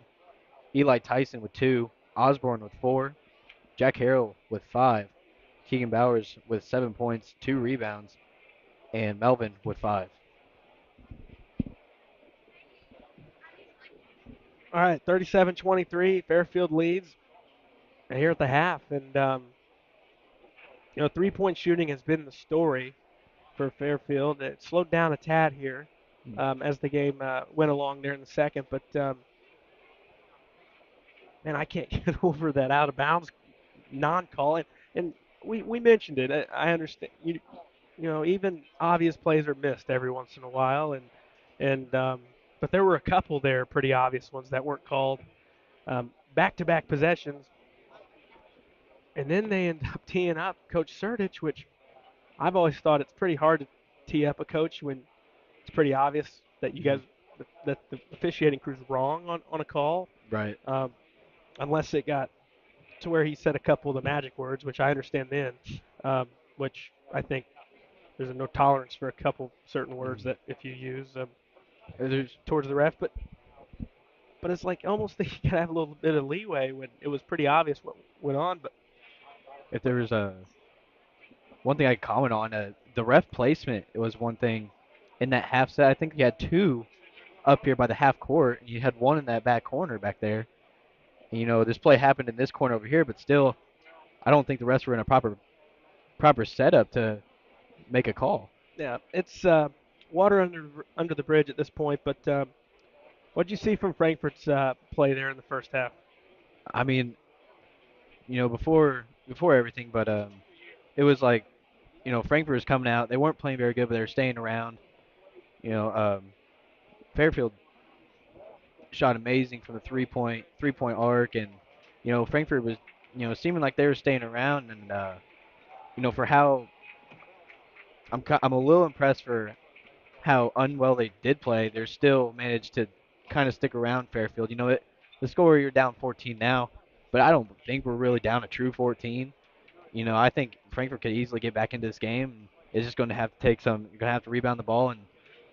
Eli Tyson with 2. Osborne with 4. Jack Harrell with 5. Keegan Bowers with 7 points, 2 rebounds. And Melvin with 5. All right, 37-23. Fairfield leads here at the half. And, three-point shooting has been the story for Fairfield. It slowed down a tad here as the game went along there in the second. But, man, I can't get over that out-of-bounds non-call. And we mentioned it. I understand. Even obvious plays are missed every once in a while. But there were a couple there, pretty obvious ones that weren't called. Back-to-back possessions. And then they end up teeing up Coach Surdich, which I've always thought it's pretty hard to tee up a coach when it's pretty obvious that you guys that the officiating crew's wrong on a call. Right. Unless it got to where he said a couple of the magic words, which I understand then, which I think there's a no tolerance for a couple certain words that if you use towards the ref. But it's like almost you gotta have a little bit of leeway when it was pretty obvious what went on. But if there was one thing I could comment on, the ref placement, it was one thing in that half set. I think you had 2 up here by the half court, and you had 1 in that back corner back there. And, this play happened in this corner over here, but still, I don't think the refs were in a proper setup to make a call. Yeah, it's water under the bridge at this point. But what did you see from Frankfurt's play there in the first half? I mean, before everything, but it was like, Frankfurt was coming out. They weren't playing very good, but they were staying around. You know, Fairfield shot amazing from the three point arc, and Frankfurt was seeming like they were staying around, and for how I'm a little impressed for how unwell they did play. They're still managed to kind of stick around Fairfield. The score, you're down 14 now, but I don't think we're really down a true 14. I think Frankfurt could easily get back into this game. It's just going to have to take some. You're going to have to rebound the ball and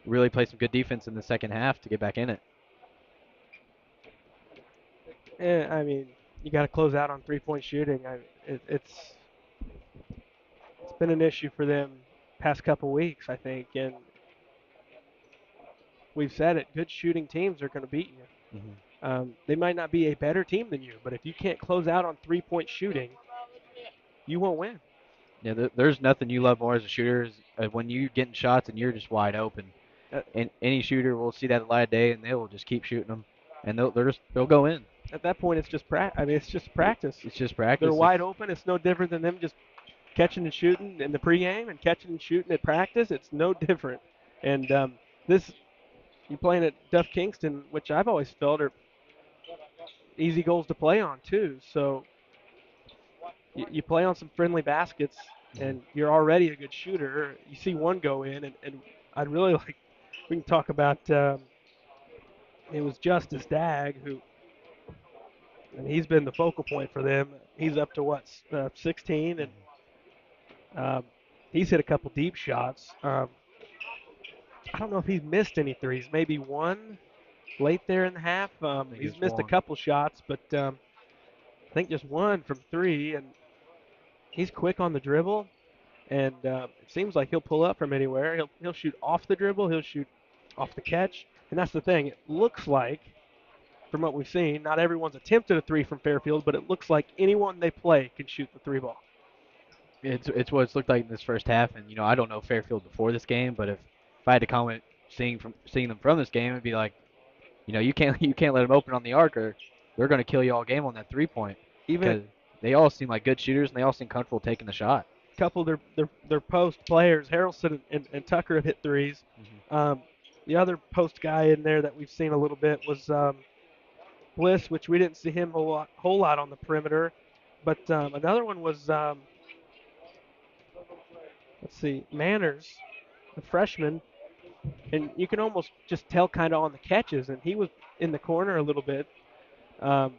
really play some good defense in the second half to get back in it. I mean, you got to close out on 3-point shooting. It's been an issue for them past couple weeks, I think, and we've said it. Good shooting teams are going to beat you. Hmm. They might not be a better team than you, but if you can't close out on 3-point shooting, you won't win. Yeah, there's nothing you love more as a shooter is when you're getting shots and you're just wide open. At, And any shooter will see that light of day, and they will just keep shooting them, and they'll go in. at that point, it's just it's just practice. It's just They're practice. wide open. It's no different than them just catching and shooting in the pregame and catching and shooting at practice. It's no different. And this, you're playing at Duff Kingston, which I've always felt are easy goals to play on too. So you play on some friendly baskets, Mhm. and you're already a good shooter. You see one go in, and I'd really like. We can talk about. It was Justice Dagg who, and he's been the focal point for them. He's up to what 16, and um, he's hit a couple deep shots. I don't know if he's missed any threes. Maybe one late there in the half. I think He's it's missed a one. couple shots, but I think just one from three, and he's quick on the dribble. And it seems like he'll pull up from anywhere. He'll shoot off the dribble. He'll shoot off the catch, and that's the thing. It looks like, from what we've seen, not everyone's attempted a three from Fairfield, but it looks like anyone they play can shoot the three ball. It's what it's looked like in this first half, and I don't know Fairfield before this game, but if I had to comment seeing them from this game, it'd be like, you can't let them open on the arc, or they're going to kill you all game on that 3 point, Even a because they all seem like good shooters and they all seem comfortable taking the shot. couple of their post players, Harrelson and Tucker, have hit threes. Hmm. The other post guy in there that we've seen a little bit was Bliss, which we didn't see him a whole lot on the perimeter. But another one was, let's see, Manners, the freshman. And you can almost just tell kind of on the catches. And he was in the corner a little bit. Um,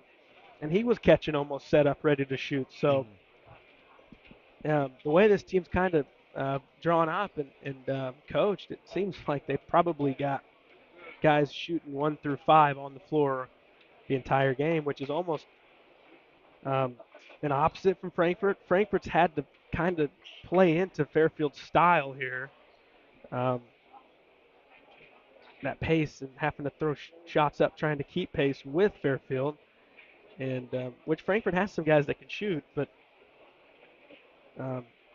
and he was catching almost set up, ready to shoot. So the way this team's kind of drawn up and coached, it seems like they probably got guys shooting 1 through 5 on the floor the entire game, which is almost an opposite from Frankfurt. Frankfurt's had to kind of play into Fairfield's style here, um, that pace and having to throw shots up, trying to keep pace with Fairfield, and which Frankfurt has some guys that can shoot, but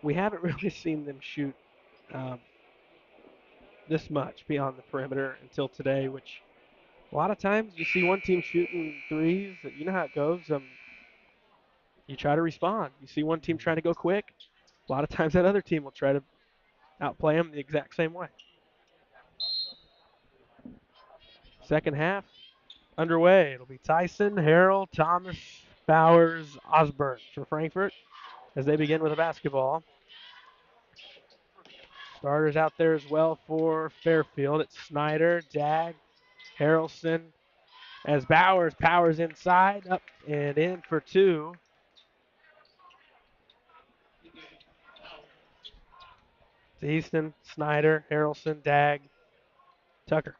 we haven't really seen them shoot um, this much beyond the perimeter until today, which a lot of times you see one team shooting threes. You know how it goes. You try to respond. You see one team trying to go quick. A lot of times that other team will try to outplay them the exact same way. Second half underway. It'll be Tyson, Harrell, Thomas, Bowers, Osborne for Frankfurt as they begin with a basketball. Starters out there as well for Fairfield. It's Snyder, Dagg, Harrelson, as Bowers powers inside, up and in for two. To Easton, Snyder, Harrelson, Dagg, Tucker.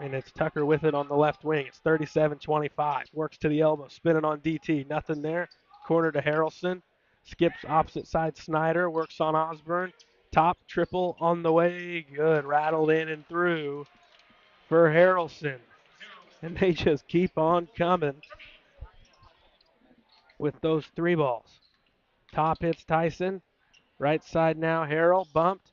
And it's Tucker with it on the left wing. It's 37-25. Works to the elbow, spinning on DT. Nothing there. Corner to Harrelson. Skips opposite side Snyder. Works on Osborne. Top triple on the way. Good. Rattled in and through for Harrelson. And they just keep on coming with those three balls. Top hits Tyson. Right side now, Harrell bumped.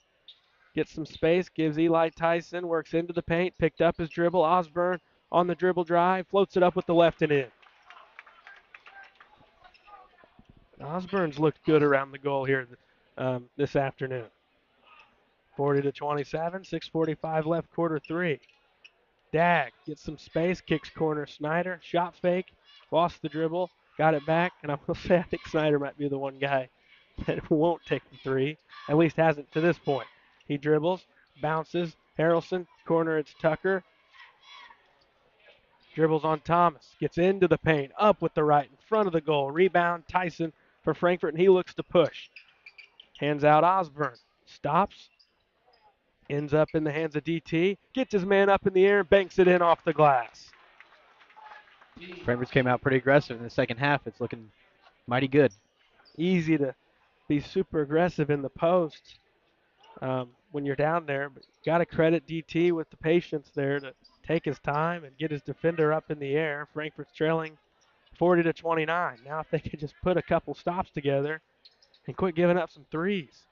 Gets some space, gives Eli Tyson, works into the paint, picked up his dribble. Osborne on the dribble drive, floats it up with the left and in. Osborne's looked good around the goal here. this afternoon. 40-27, 6:45 left, quarter three. Dag gets some space, kicks corner. Snyder, shot fake, lost the dribble, got it back, and I will say I think Snyder might be the one guy that won't take the three, at least hasn't to this point. He dribbles, bounces, Harrelson, corner, it's Tucker. Dribbles on Thomas, gets into the paint, up with the right, in front of the goal. Rebound, Tyson for Frankfort, and he looks to push. Hands out Osborne, stops, ends up in the hands of DT, gets his man up in the air, banks it in off the glass. Frankfurt came out pretty aggressive in the second half. It's looking mighty good. Easy to be super aggressive in the post when you're down there, but you got to credit DT with the patience there to take his time and get his defender up in the air. Frankfurt's trailing 40-29. Now if they could just put a couple stops together and quit giving up some threes.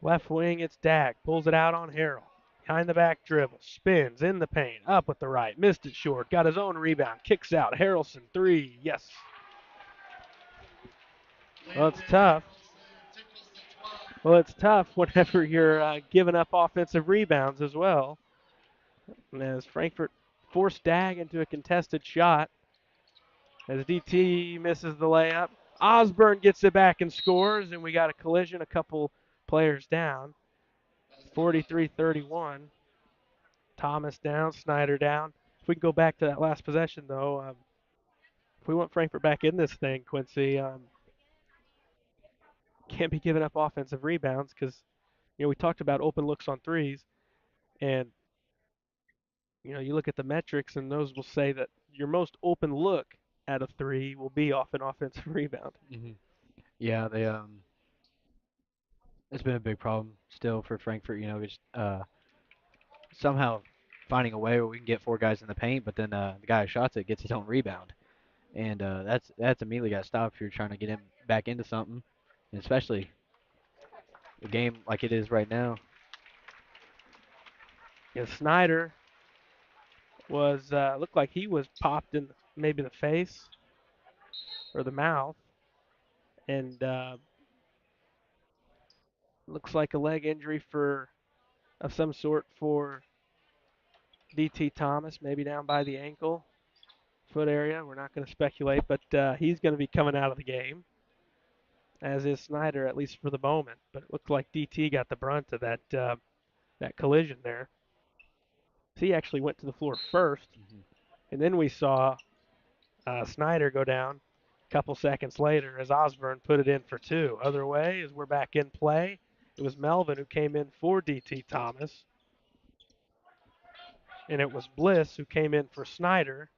Left wing, it's Dag. Pulls it out on Harrell. Behind the back dribble. Spins in the paint. Up with the right. Missed it short. Got his own rebound. Kicks out. Harrelson, three. Yes. Well, it's tough. Well, it's tough whenever you're giving up offensive rebounds as well. And as Frankfurt forced Dag into a contested shot, as DT misses the layup, Osborne gets it back and scores, and we got a collision, a couple players down. 43-31. Thomas down, Snyder down. If we can go back to that last possession, though, if we want Frankfurt back in this thing, Quincy, can't be giving up offensive rebounds because, we talked about open looks on threes, and, you look at the metrics, and those will say that your most open look at a three will be off an offensive rebound. Mm-hmm. Yeah, it's been a big problem still for Frankfurt. Just somehow finding a way where we can get four guys in the paint, but then the guy who shots it gets his own rebound, and that's immediately got to stop if you're trying to get him back into something, and especially a game like it is right now. Yeah, Snyder was looked like he was popped in maybe the face or the mouth, and looks like a leg injury of some sort for DT Thomas, maybe down by the ankle, foot area. We're not going to speculate, but he's going to be coming out of the game, as is Snyder, at least for the moment. But it looked like DT got the brunt of that collision there. So he actually went to the floor first, and then we saw Snyder go down a couple seconds later as Osborne put it in for two. Other way, as we're back in play, it was Melvin who came in for DT Thomas, and it was Bliss who came in for Snyder.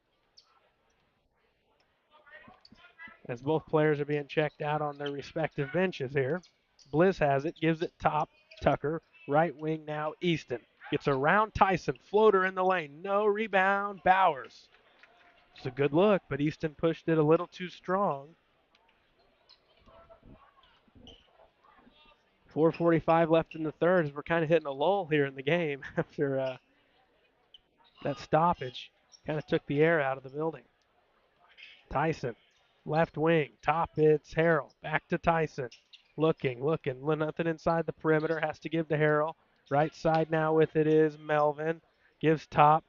As both players are being checked out on their respective benches here. Bliss has it, gives it top, Tucker. Right wing now, Easton. Gets around Tyson, floater in the lane. No rebound, Bowers. It's a good look, but Easton pushed it a little too strong. 4:45 left in the third as we're kind of hitting a lull here in the game after that stoppage. Kind of took the air out of the building. Tyson, left wing, top hits Harrell. Back to Tyson. Looking. Nothing inside the perimeter. Has to give to Harrell. Right side now with it is Melvin. Gives top.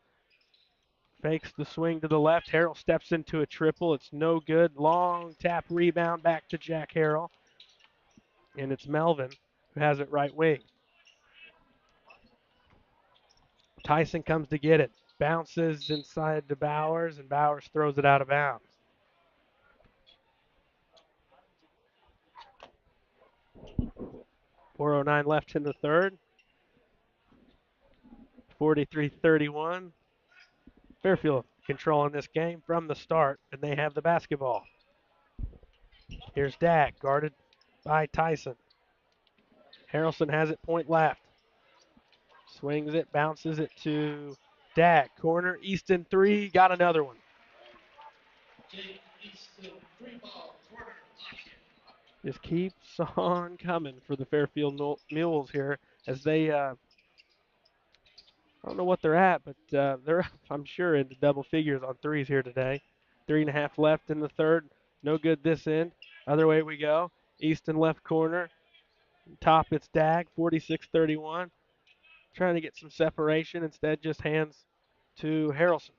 Fakes the swing to the left. Harrell steps into a triple. It's no good. Long tap rebound back to Jack Harrell. And it's Melvin who has it right wing. Tyson comes to get it. Bounces inside to Bowers, and Bowers throws it out of bounds. .409 left in the third. 43-31. Fairfield controlling this game from the start, and they have the basketball. Here's Dak, guarded by Tyson. Harrelson has it point left. Swings it, bounces it to Dak. Corner, Easton three, got another one. Just keeps on coming for the Fairfield Mules here as they, I don't know what they're at, but they're, I'm sure, into double figures on threes here today. 3.5 left in the third. No good this end. Other way we go. Easton left corner. Top it's Dag, 46-31. Trying to get some separation. Instead, just hands to Harrelson.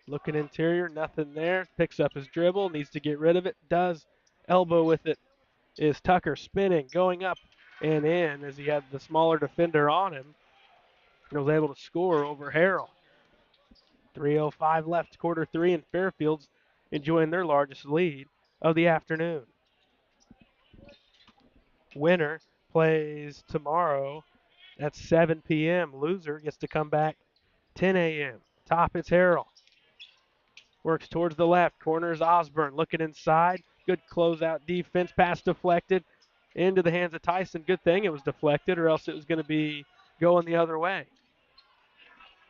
Looking interior, nothing there. Picks up his dribble, needs to get rid of it. Does. Elbow with it is Tucker spinning, going up and in as he had the smaller defender on him. And was able to score over Harrell. 3:05 left, quarter three, and Fairfield's enjoying their largest lead of the afternoon. Winner plays tomorrow at 7 p.m. Loser gets to come back 10 a.m. Top it's Harrell. Works towards the left. Corners Osborne looking inside. Good closeout defense. Pass deflected into the hands of Tyson. Good thing it was deflected, or else it was going to be going the other way.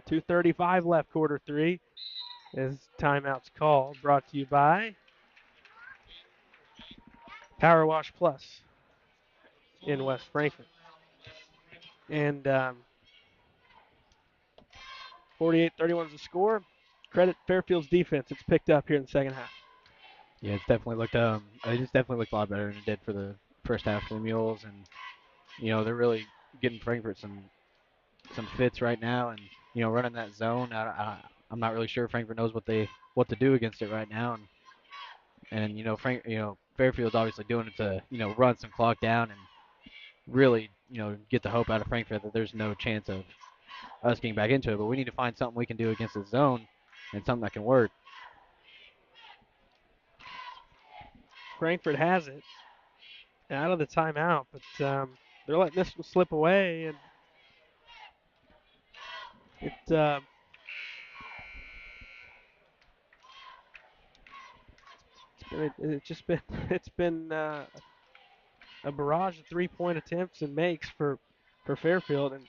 2:35 left, quarter three, as timeouts called. Brought to you by Power Wash Plus in West Frankfort. And 48-31 is the score. Credit Fairfield's defense. It's picked up here in the second half. Yeah, it's definitely looked a lot better than it did for the first half for the Mules, and they're really getting Frankfurt some fits right now, and running that zone. I'm not really sure Frankfurt knows what to do against it right now, and Fairfield's obviously doing it to run some clock down and really get the hope out of Frankfurt that there's no chance of us getting back into it. But we need to find something we can do against the zone and something that can work. Frankfurt has it out of the timeout, but they're letting this one slip away, and it's been a barrage of 3-point attempts and makes for Fairfield, and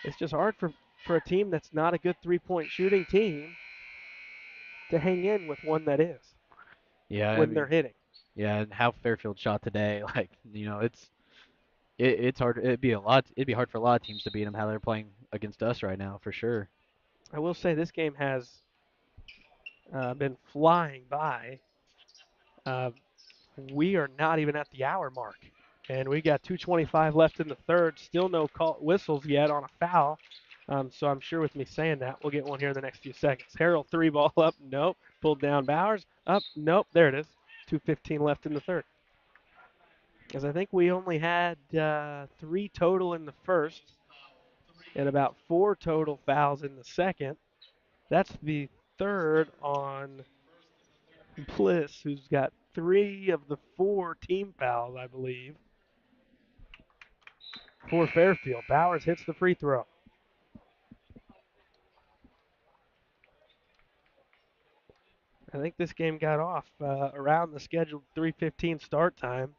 it's just hard for a team that's not a good 3-point shooting team to hang in with one that is. Yeah, when they're hitting. Yeah, and how Fairfield shot today, it's hard. It'd be hard for a lot of teams to beat them. How they're playing against us right now, for sure. I will say this game has been flying by. We are not even at the hour mark, and we got 2:25 left in the third. Still no whistles yet on a foul. So I'm sure with me saying that, we'll get one here in the next few seconds. Harrell 3-ball up, nope. Pulled down Bowers, up, nope. There it is. 2:15 left in the third. Because I think we only had 3 total in the first and about 4 total fouls in the second. That's the third on Bliss, who's got 3 of the 4 team fouls, I believe, for Fairfield. Bowers hits the free throw. I think this game got off around the scheduled 3:15 start time.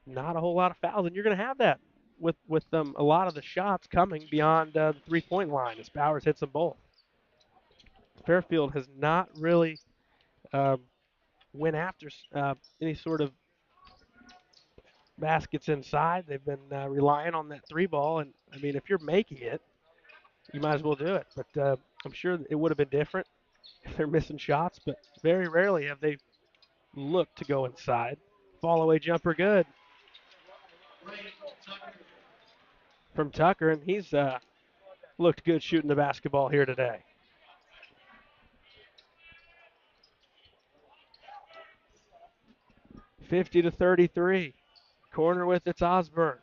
Not a whole lot of fouls, and you're going to have that with a lot of the shots coming beyond the 3-point line as Bowers hits them both. Fairfield has not really went after any sort of baskets inside. They've been relying on that 3-ball, and I mean, if you're making it, you might as well do it. But I'm sure it would have been different if they're missing shots, but very rarely have they looked to go inside. Fall away jumper good from Tucker, and he's looked good shooting the basketball here today. (50-33). Corner with it's Osborne.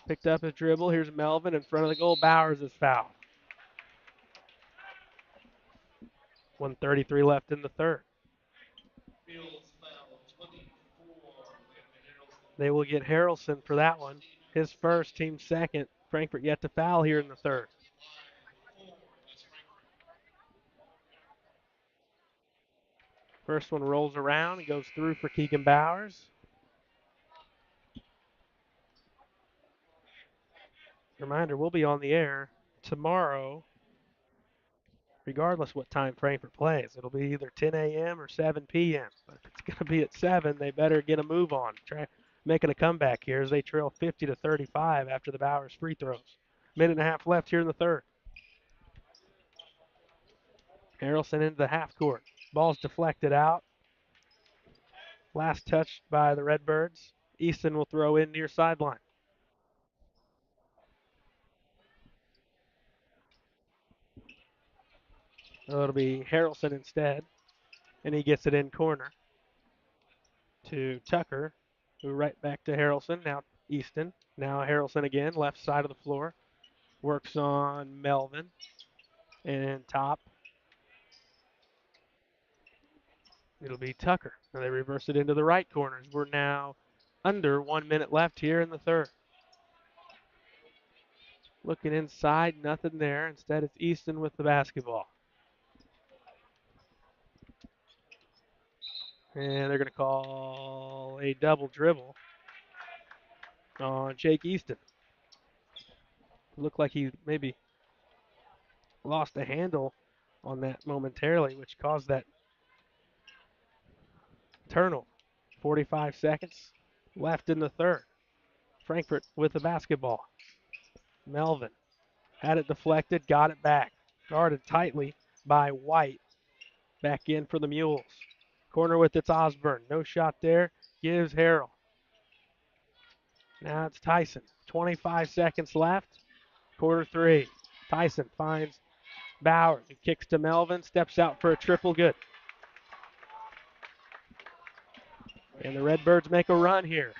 Picked up his dribble. Here's Melvin in front of the goal. Bowers is fouled. 1:33 left in the third. They will get Harrelson for that one. His first, team second. Frankfurt yet to foul here in the third. First one rolls around and goes through for Keegan Bowers. Reminder, we'll be on the air tomorrow, regardless what time Frankfurt plays. It'll be either 10 a.m. or 7 p.m. But if it's going to be at 7, they better get a move on. Try making a comeback here as they trail 50-35 after the Bowers free throws. Minute and a half left here in the third. Harrelson into the half court. Ball's deflected out. Last touch by the Redbirds. Easton will throw in near sideline. So it'll be Harrelson instead, and he gets it in corner to Tucker, who right back to Harrelson. Now Easton. Now Harrelson again, left side of the floor. Works on Melvin. And top, it'll be Tucker. Now they reverse it into the right corners. We're now under 1 minute left here in the third. Looking inside, nothing there. Instead, it's Easton with the basketball. And they're going to call a double dribble on Jake Easton. Looked like he maybe lost the handle on that momentarily, which caused that turnover. 45 seconds left in the third. Frankfurt with the basketball. Melvin had it deflected, got it back. Guarded tightly by White. Back in for the Mules. Corner with it's Osborne. No shot there. Gives Harrell. Now it's Tyson. 25 seconds left. Quarter three. Tyson finds Bauer. He kicks to Melvin. Steps out for a triple. Good. And the Redbirds make a run here.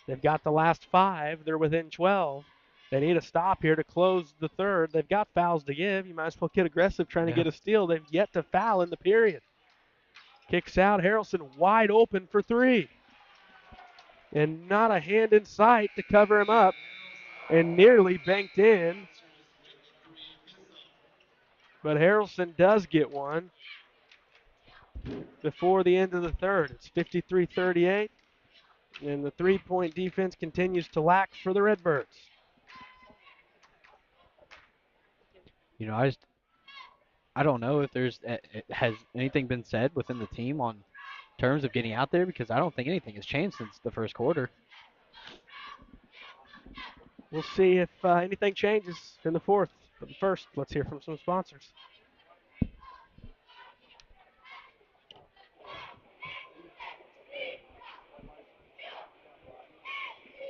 They've got the last 5. They're within 12. They need a stop here to close the third. They've got fouls to give. You might as well get aggressive trying to get a steal. They've yet to foul in the period. Kicks out. Harrelson wide open for 3. And not a hand in sight to cover him up. And nearly banked in. But Harrelson does get one before the end of the third. It's 53-38. And the three-point defense continues to lack for the Redbirds. You know, I don't know if has anything been said within the team on terms of getting out there, because I don't think anything has changed since the first quarter. We'll see if anything changes in the fourth. But first, let's hear from some sponsors.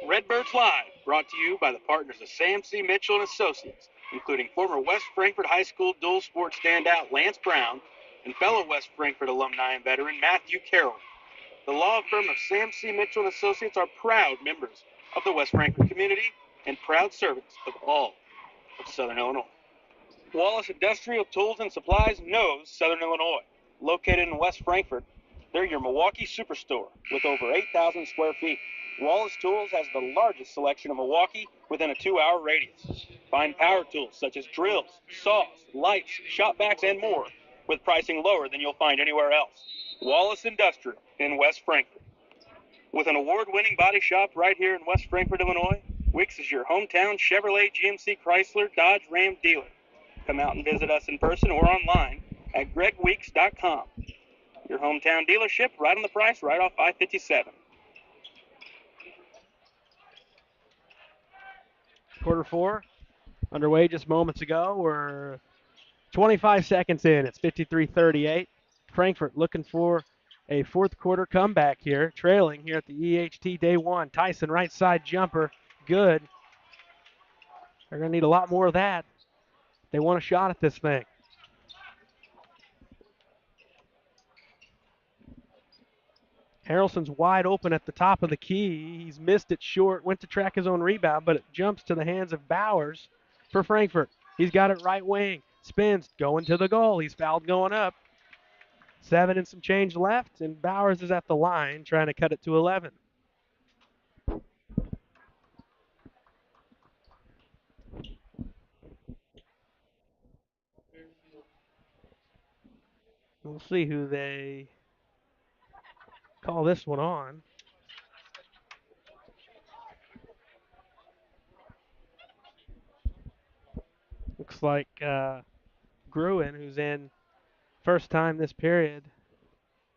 Redbirds Live, brought to you by the partners of Sam C. Mitchell and Associates, including former West Frankfort High School dual sport standout Lance Brown and fellow West Frankfort alumni and veteran Matthew Carroll. The law firm of Sam C. Mitchell and Associates are proud members of the West Frankfort community and proud servants of all of Southern Illinois. Wallace Industrial Tools and Supplies knows Southern Illinois. Located in West Frankfort, they're your Milwaukee superstore with over 8,000 square feet. Wallace Tools has the largest selection of Milwaukee within a 2-hour radius. Find power tools such as drills, saws, lights, shop vacs, and more with pricing lower than you'll find anywhere else. Wallace Industrial in West Frankfort. With an award-winning body shop right here in West Frankfort, Illinois, Wicks is your hometown Chevrolet, GMC, Chrysler, Dodge, Ram dealer. Come out and visit us in person or online at gregweeks.com. Your hometown dealership, right on the price, right off I-57. Quarter 4 underway just moments ago. We're 25 seconds in. It's 53-38. Frankfort looking for a fourth quarter comeback here, trailing here at the E.H.T. Day 1. Tyson right side jumper, good. They're going to need a lot more of that. They want a shot at this thing. Harrelson's wide open at the top of the key. He's missed it short, went to track his own rebound, but it jumps to the hands of Bowers for Frankfort. He's got it right wing, spins, going to the goal. He's fouled going up. 7 and some change left, and Bowers is at the line trying to cut it to 11. We'll see who they call this one on. Looks like Gruen, who's in first time this period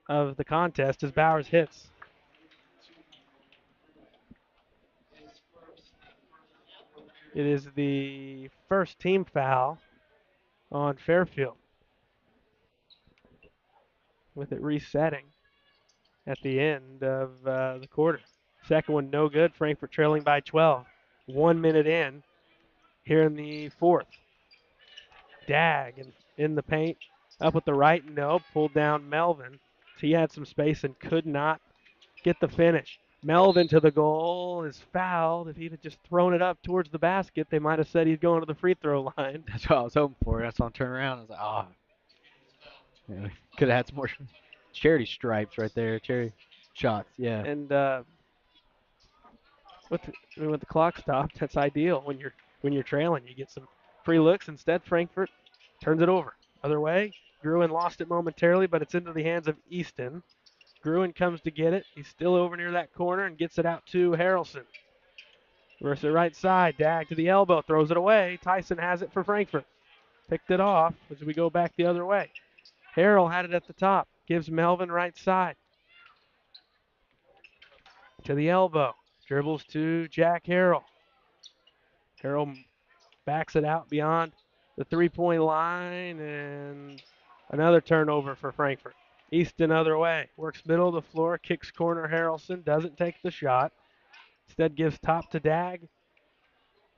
of the contest, as Bowers hits. It is the first team foul on Fairfield, with it resetting. at the end of the quarter. Second one no good. Frankfurt trailing by 12. 1 minute in here in the fourth. Dag in the paint. Up with the right, no. Pulled down Melvin. He had some space and could not get the finish. Melvin to the goal is fouled. If he'd have just thrown it up towards the basket, they might have said he's going to the free throw line. That's what I was hoping for. That's why I turned around. I was like, oh, yeah, could have had some more charity stripes right there. Charity shots, yeah. And with the clock stopped, that's ideal when you're trailing. You get some free looks. Instead, Frankfurt turns it over. Other way, Gruen lost it momentarily, but it's into the hands of Easton. Gruen comes to get it. He's still over near that corner and gets it out to Harrelson. Versus the right side, Dag to the elbow, throws it away. Tyson has it for Frankfurt. Picked it off as we go back the other way. Harrell had it at the top. Gives Melvin right side. To the elbow. Dribbles to Jack Harrell. Harrell backs it out beyond the three-point line, and another turnover for Frankfurt. Easton other way. Works middle of the floor, kicks corner Harrelson, doesn't take the shot. Instead gives top to Dag.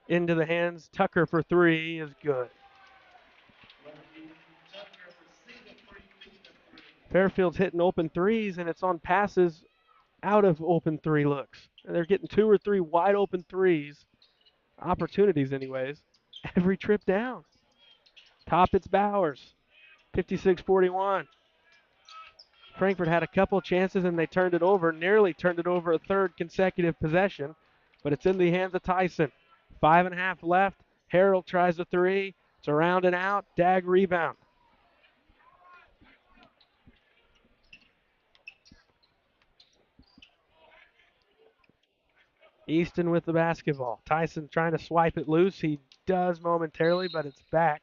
Into the hands. Tucker for three is good. Fairfield's hitting open threes, and it's on passes out of open three looks. And they're getting 2 or 3 wide open threes, opportunities anyways, every trip down. Top it's Bowers, 56-41. Frankfurt had a couple chances and they turned it over, nearly turned it over a third consecutive possession, but it's in the hands of Tyson. 5.5 left. Harrell tries the three. It's around and out. Dag rebound. Easton with the basketball. Tyson trying to swipe it loose. He does momentarily, but it's back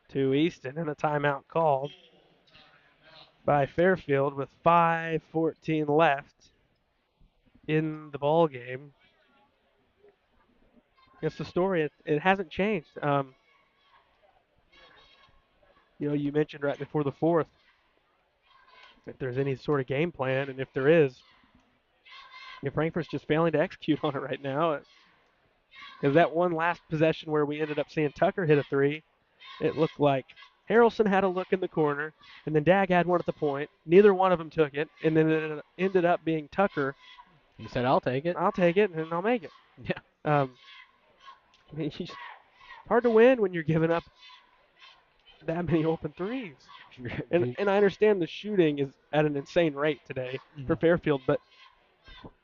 to Easton, and a timeout called by Fairfield with 5:14 left in the ball game. It's the story. It hasn't changed. You mentioned right before the fourth if there's any sort of game plan, and if there is, if Frankfurt's just failing to execute on it right now. Because that one last possession where we ended up seeing Tucker hit a three, it looked like Harrelson had a look in the corner, and then Dag had one at the point. Neither one of them took it, and then it ended up being Tucker. He said, I'll take it. I'll take it, and I'll make it. Yeah. It's hard to win when you're giving up that many open threes. And I understand the shooting is at an insane rate today for Fairfield, but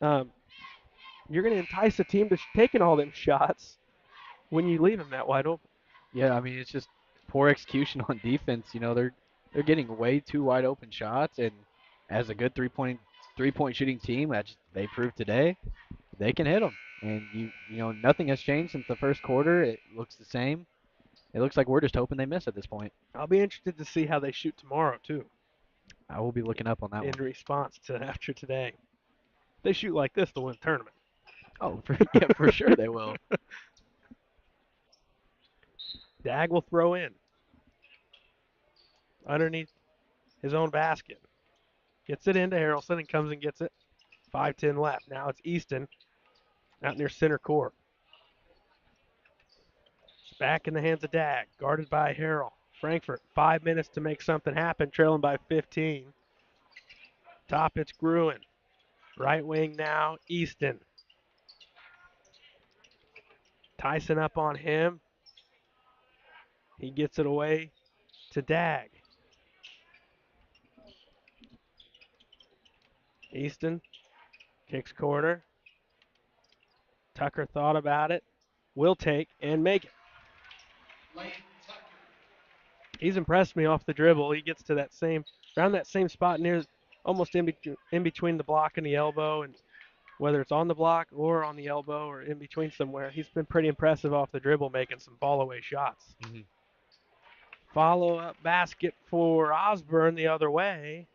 you're going to entice a team to taking all them shots when you leave them that wide open. Yeah, I mean, it's just poor execution on defense. They're getting way too wide open shots, and as a good three-point shooting team, they proved today they can hit them. And nothing has changed since the first quarter. It looks the same. It looks like we're just hoping they miss at this point. I'll be interested to see how they shoot tomorrow too. I will be looking up on that in one. response to after today. If they shoot like this, they'll win the tournament. Oh, for sure they will. Dag will throw in underneath his own basket. Gets it into Harrelson and comes and gets it. 5:10 left. Now it's Easton out near center court. Back in the hands of Dag, guarded by Harrell. Frankfurt, 5 minutes to make something happen, trailing by 15. Top, it's Gruen. Right wing now, Easton. Tyson up on him. He gets it away to Dag. Easton kicks corner. Tucker thought about it. Will take and make it. He's impressed me off the dribble. He gets to around that same spot near, almost in between the block and the elbow, and whether it's on the block or on the elbow or in between somewhere, he's been pretty impressive off the dribble, making some fall-away shots. Mm-hmm. Follow-up basket for Osborne the other way.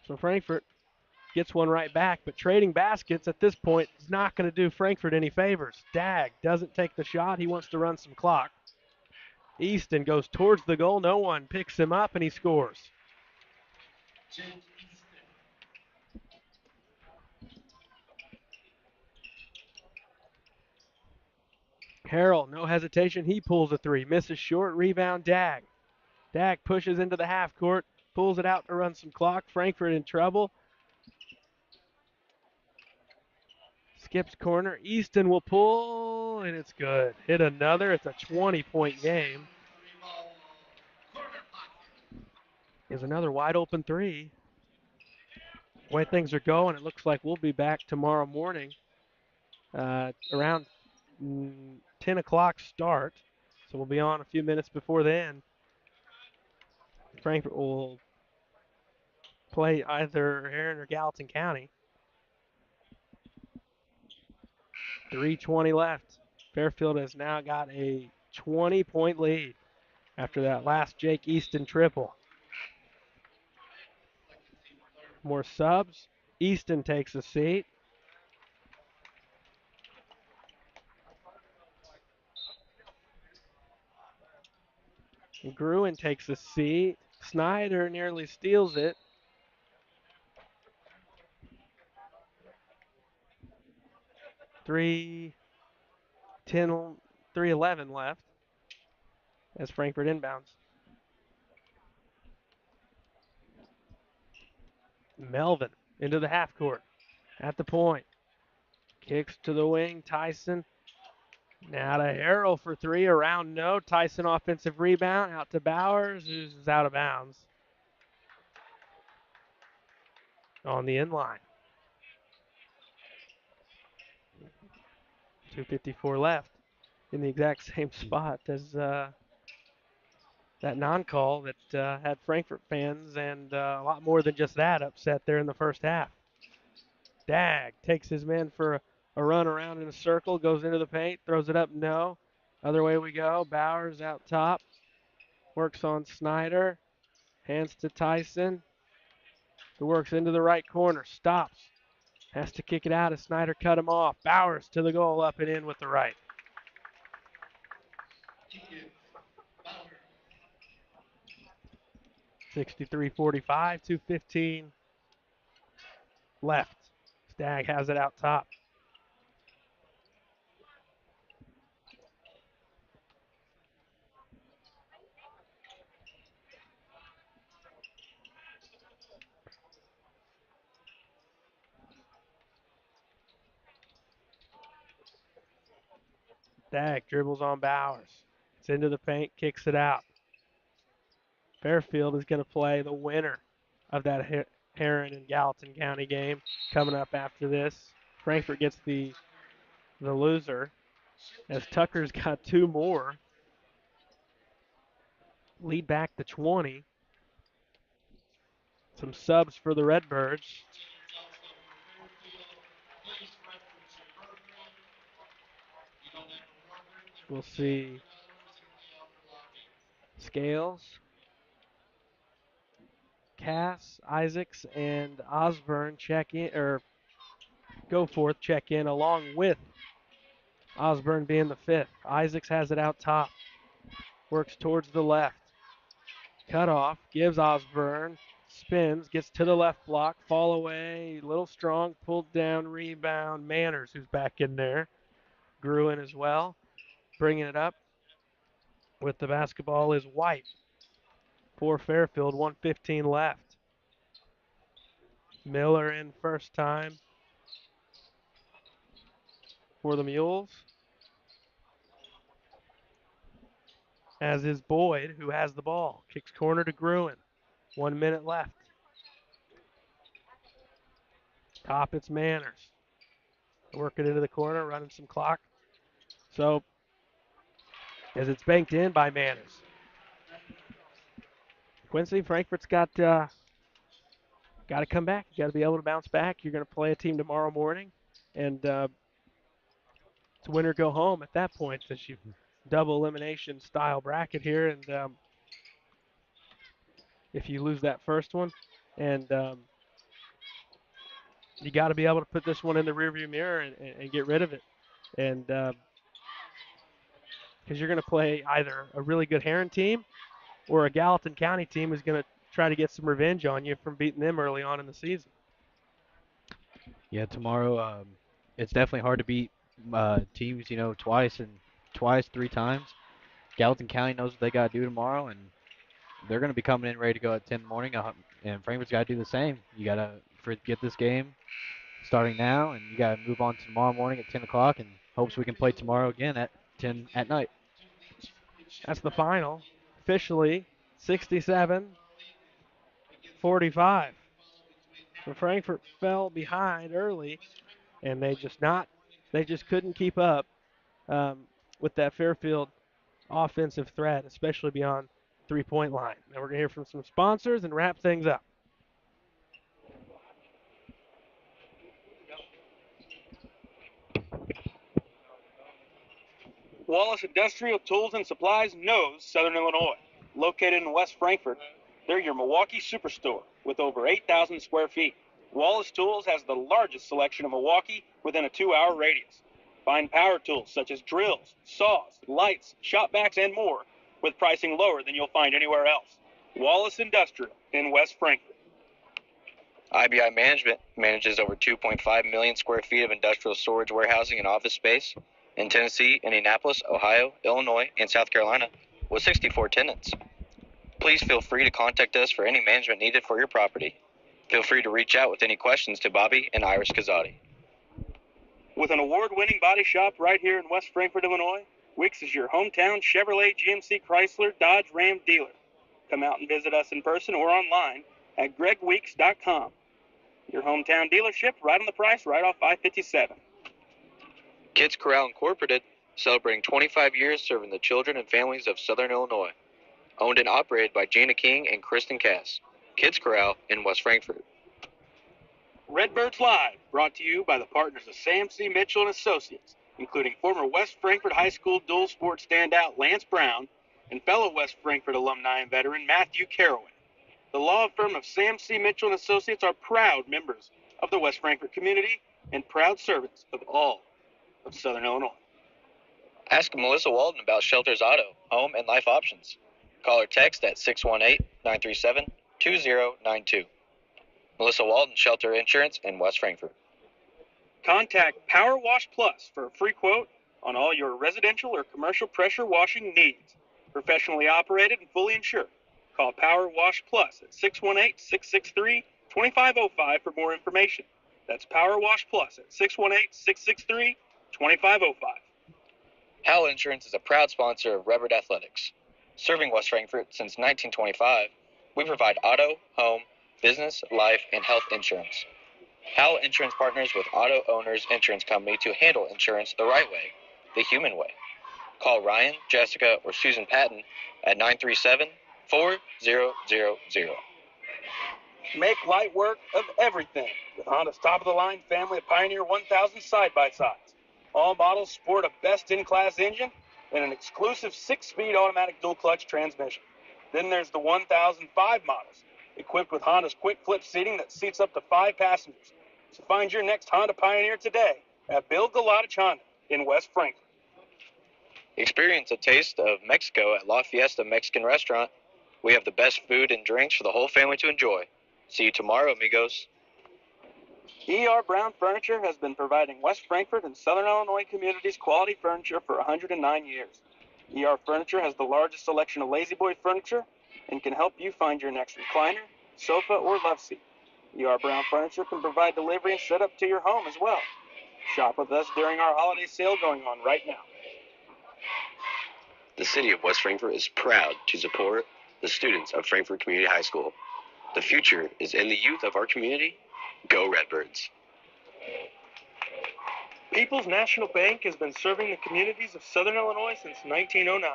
So Frankfurt gets one right back, but trading baskets at this point is not going to do Frankfurt any favors. Dag doesn't take the shot. He wants to run some clock. Easton goes towards the goal. No one picks him up, and he scores. Harrell, no hesitation. He pulls a three. Misses short. Rebound, Dag. Dag pushes into the half court. Pulls it out to run some clock. Frankfurt in trouble. Skips corner. Easton will pull, and it's good. Hit another. It's a 20-point game. Is another wide open three. The way things are going, it looks like we'll be back tomorrow morning around 10 o'clock start. So we'll be on a few minutes before then. Frankfurt will play either Heron or Gallatin County. 3:20 left. Fairfield has now got a 20-point lead after that last Jake Easton triple. More subs. Easton takes a seat. Gruen takes a seat. Snyder nearly steals it. 3:11 left as Frankfurt inbounds. Melvin into the half court at the point. Kicks to the wing. Tyson. Now to Harrell for three. Around no. Tyson offensive rebound. Out to Bowers, who's out of bounds on the inline. 2:54 left in the exact same spot as that non-call that had Frankfurt fans and a lot more than just that upset there in the first half. Dag takes his men for a run around in a circle, goes into the paint, throws it up, no. Other way we go. Bowers out top, works on Snyder, hands to Tyson, who works into the right corner, stops, has to kick it out as Snyder cut him off. Bowers to the goal, up and in with the right. 63-45, 2:15 left. Stagg has it out top. Stagg dribbles on Bowers. It's into the paint, kicks it out. Fairfield is going to play the winner of that Heron and Gallatin County game coming up after this. Frankfurt gets the loser as Tucker's got two more. Lead back to 20. Some subs for the Redbirds. We'll see Scales, Cass, Isaacs, and Osborne check in, or Goforth check in along with Osborne being the fifth. Isaacs has it out top. Works towards the left. Cut off, gives Osborne, spins, gets to the left block, fall away, little strong, pulled down, rebound. Manners, who's back in there. Gruen as well. Bringing it up with the basketball is White for Fairfield, 1:15 left. Miller in first time for the Mules, as is Boyd, who has the ball. Kicks corner to Gruen. 1 minute left. Top, it's Manners. Working into the corner, running some clock. So, as it's banked in by Manners. Quincy, Frankfurt's got to come back. You got to be able to bounce back. You're going to play a team tomorrow morning, and it's win or go home at that point. As you double elimination style bracket here, and if you lose that first one, and you got to be able to put this one in the rearview mirror and get rid of it. And because you're going to play either a really good Heron team or a Gallatin County team who's going to try to get some revenge on you from beating them early on in the season. Yeah, tomorrow, it's definitely hard to beat teams, twice, 3 times. Gallatin County knows what they got to do tomorrow, and they're going to be coming in ready to go at 10 in the morning, and Frankfurt's got to do the same. You got to get this game starting now, and you got to move on to tomorrow morning at 10 o'clock, and hopes we can play tomorrow again at 10 at night. That's the final. Officially 67-45. So Frankfurt fell behind early, and they just couldn't keep up um, with that Fairfield offensive threat, especially beyond three-point line. Now we're going to hear from some sponsors and wrap things up. Wallace Industrial Tools and Supplies knows Southern Illinois. Located in West Frankfort, they're your Milwaukee superstore with over 8,000 square feet. Wallace Tools has the largest selection of Milwaukee within a 2-hour radius. Find power tools such as drills, saws, lights, shop vacs, and more with pricing lower than you'll find anywhere else. Wallace Industrial in West Frankfort. IBI Management manages over 2.5 million square feet of industrial storage, warehousing, and office space in Tennessee, Indianapolis, Ohio, Illinois, and South Carolina with 64 tenants. Please feel free to contact us for any management needed for your property. Feel free to reach out with any questions to Bobby and Iris Kazadi. With an award-winning body shop right here in West Frankfort, Illinois, Wicks is your hometown Chevrolet, GMC, Chrysler, Dodge, Ram dealer. Come out and visit us in person or online at gregweeks.com. Your hometown dealership right on the price, right off I-57. Kids Corral Incorporated, celebrating 25 years serving the children and families of Southern Illinois. Owned and operated by Gina King and Kristen Cass. Kids Corral in West Frankfort. Redbirds Live, brought to you by the partners of Sam C. Mitchell and Associates, including former West Frankfort High School dual sport standout Lance Brown and fellow West Frankfort alumni and veteran Matthew Carowin. The law firm of Sam C. Mitchell and Associates are proud members of the West Frankfort community and proud servants of all of Southern Illinois. Ask Melissa Walden about Shelter's auto, home, and life options. Call or text at 618-937-2092. Melissa Walden, Shelter Insurance in West Frankfort. Contact Power Wash Plus for a free quote on all your residential or commercial pressure washing needs. Professionally operated and fully insured. Call Power Wash Plus at 618-663-2505 for more information. That's Power Wash Plus at 618-663-2505. Howell Insurance is a proud sponsor of Redbird Athletics. Serving West Frankfort since 1925, we provide auto, home, business, life, and health insurance. Howell Insurance partners with Auto Owners Insurance Company to handle insurance the right way, the human way. Call Ryan, Jessica, or Susan Patton at 937-4000. Make light work of everything with Honda's top-of-the-line family of Pioneer 1000 side-by-sides. All models sport a best-in-class engine and an exclusive 6-speed automatic dual-clutch transmission. Then there's the 1005 models, equipped with Honda's quick flip seating that seats up to 5 passengers. So find your next Honda Pioneer today at Bill Galatich Honda in West Frankfort. Experience a taste of Mexico at La Fiesta Mexican Restaurant. We have the best food and drinks for the whole family to enjoy. See you tomorrow, amigos. E.R. Brown Furniture has been providing West Frankfort and Southern Illinois communities quality furniture for 109 years. E.R. Furniture has the largest selection of Lazy Boy furniture and can help you find your next recliner, sofa, or love seat. E.R. Brown Furniture can provide delivery and setup to your home as well. Shop with us during our holiday sale going on right now. The city of West Frankfort is proud to support the students of Frankfort Community High School. The future is in the youth of our community. Go Redbirds. People's National Bank has been serving the communities of Southern Illinois since 1909.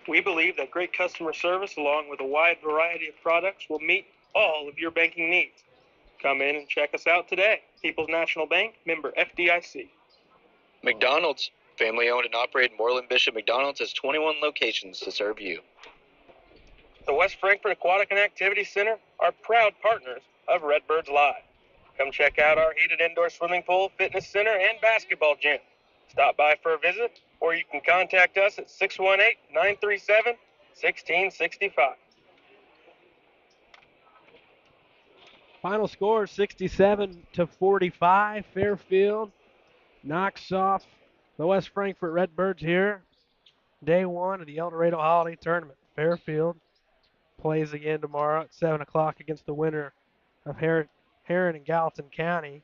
We believe that great customer service along with a wide variety of products will meet all of your banking needs. Come in and check us out today. People's National Bank, member FDIC. McDonald's, family-owned and operated Moreland Bishop McDonald's, has 21 locations to serve you. The West Frankfort Aquatic and Activity Center are proud partners of Redbirds Live. Come check out our heated indoor swimming pool, fitness center, and basketball gym. Stop by for a visit or you can contact us at 618-937-1665. Final score 67-45. Fairfield knocks off the West Frankfort Redbirds here. Day one of the El Dorado Holiday Tournament. Fairfield plays again tomorrow at 7 o'clock against the winner of Heron and Gallatin County.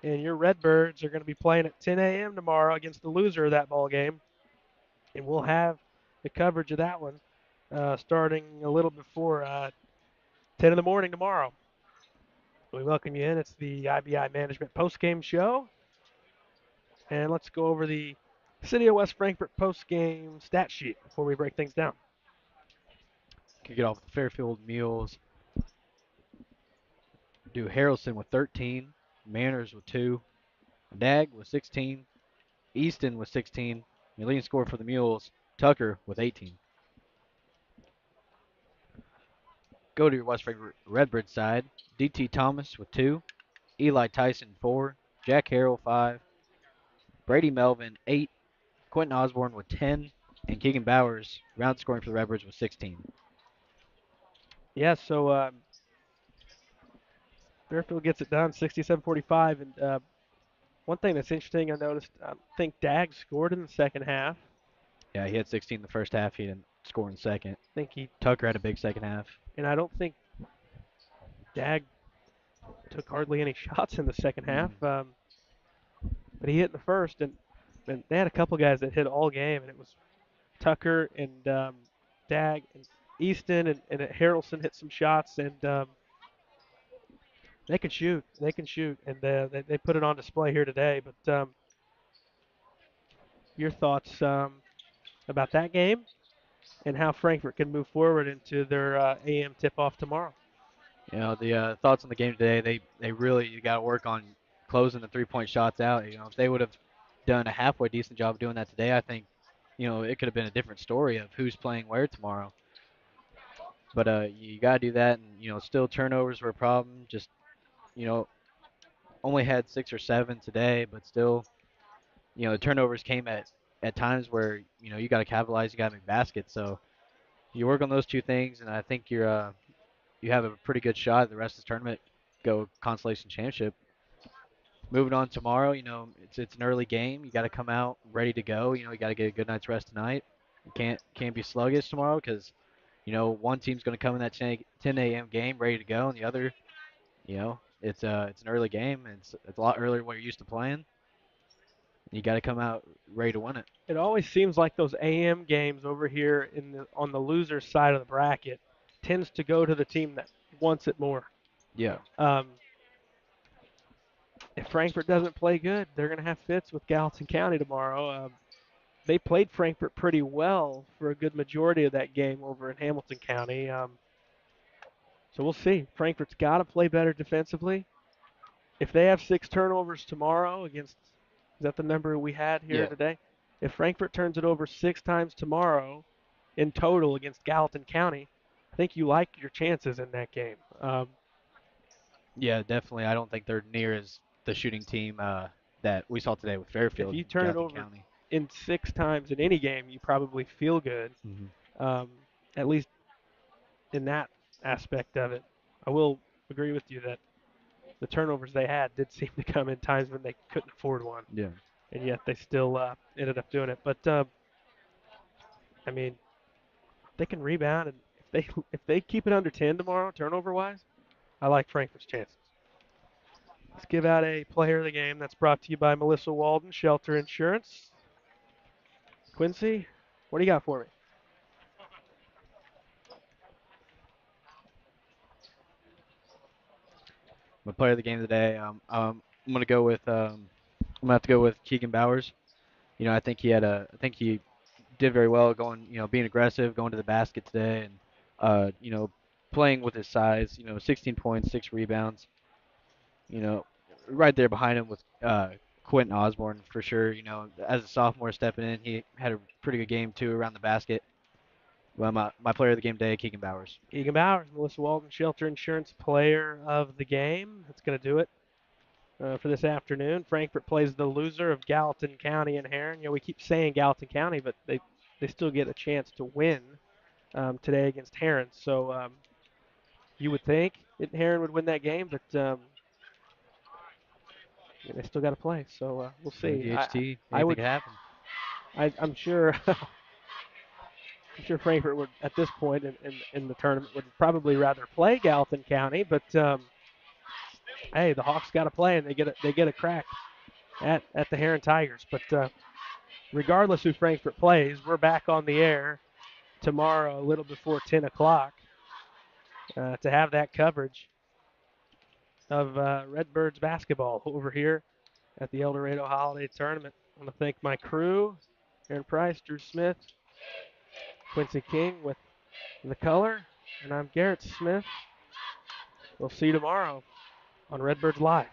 And your Redbirds are going to be playing at 10 a.m. tomorrow against the loser of that ball game. And we'll have the coverage of that one starting a little before 10 in the morning tomorrow. We welcome you in. It's the IBI Management postgame show. And let's go over the City of West Frankfort postgame stat sheet before we break things down. Kick it off with the Fairfield Mules. Do Harrelson with 13, Manners with 2, Dag with 16, Easton with 16, the leading scorer for the Mules, Tucker with 18. Go to your West Frankfort Redbird side. DT Thomas with 2, Eli Tyson 4, Jack Harrell 5, Brady Melvin 8, Quentin Osborne with 10, and Keegan Bowers round scoring for the Redbirds with 16. Yeah, so Fairfield gets it done 67-45. And one thing that's interesting I noticed, I think Dag scored in the second half. Yeah, he had 16 in the first half. He didn't score in the second. I think he, Tucker had a big second half. and I don't think Dag took hardly any shots in the second half. But he hit in the first, and they had a couple guys that hit all game, and it was Tucker and Dag and Easton and Harrelson hit some shots, and they can shoot. They can shoot, and they put it on display here today. But your thoughts about that game and how Frankfort can move forward into their AM tip-off tomorrow? You know, the thoughts on the game today, they really you got to work on closing the three-point shots out. You know, if they would have done a halfway decent job doing that today, I think, you know, it could have been a different story of who's playing where tomorrow. But you got to do that, and you know, still turnovers were a problem. Just you know, only had 6 or 7 today, but still, you know, the turnovers came at times where you know you got to capitalize, you got to make baskets. So you work on those two things, and I think you have a pretty good shot at the rest of the tournament. Go consolation championship. Moving on tomorrow, you know, it's an early game. You got to come out ready to go. You know, you got to get a good night's rest tonight. You can't be sluggish tomorrow because you know one team's going to come in that 10 a.m. game ready to go, and the other, you know, it's an early game. And it's a lot earlier than what you're used to playing. You got to come out ready to win it. It always seems like those AM games over here on the loser side of the bracket tends to go to the team that wants it more. Yeah. Um, if Frankfort doesn't play good, they're going to have fits with Gallatin County tomorrow. They played Frankfort pretty well for a good majority of that game over in Hamilton County. So we'll see. Frankfort's got to play better defensively. If they have 6 turnovers tomorrow against, is that the number we had here Yeah. today? If Frankfort turns it over 6 times tomorrow in total against Gallatin County, I think you like your chances in that game. Yeah, definitely. I don't think they're near as the shooting team that we saw today with If Fairfield you and turn it Gallatin over County. in 6 times in any game, you probably feel good, Hmm. um, at least in that aspect of it. I will agree with you that the turnovers they had did seem to come in times when they couldn't afford one, Yeah. and yet they still ended up doing it. But I mean, they can rebound, and if they keep it under 10 tomorrow, turnover wise, I like Frankfurt's chances. Let's give out a player of the game that's brought to you by Melissa Walden, Shelter Insurance. Quincy, what do you got for me? My player of the game today, I'm gonna go with I'm gonna have to go with Keegan Bowers. You know, I think he did very well going, you know, being aggressive, going to the basket today, and you know, playing with his size. You know, 16 points, 6 rebounds. You know, right there behind him with Quentin Osborne for sure. You know, as a sophomore stepping in, he had a pretty good game too around the basket. Well, my player of the game today, Keegan Bowers. Keegan Bowers, Melissa Walden, Shelter Insurance player of the game. That's going to do it for this afternoon. Frankfort plays the loser of Gallatin County and Heron. We keep saying Gallatin County, but they still get a chance to win today against Heron. So you would think that Heron would win that game, but they still got to play. So we'll see. E.H.T. I Anything would. could happen. I'm sure. I'm sure Frankfort would, at this point in the tournament, would probably rather play Gallatin County. But hey, the Hawks got to play, and they get a crack at the Heron Tigers. But regardless who Frankfort plays, we're back on the air tomorrow, a little before 10 o'clock, to have that coverage of Redbirds basketball over here at the El Dorado Holiday Tournament. I want to thank my crew, Aaron Price, Drew Smith, Quincy King with the color, and I'm Garrett Smith. We'll see you tomorrow on Redbirds Live.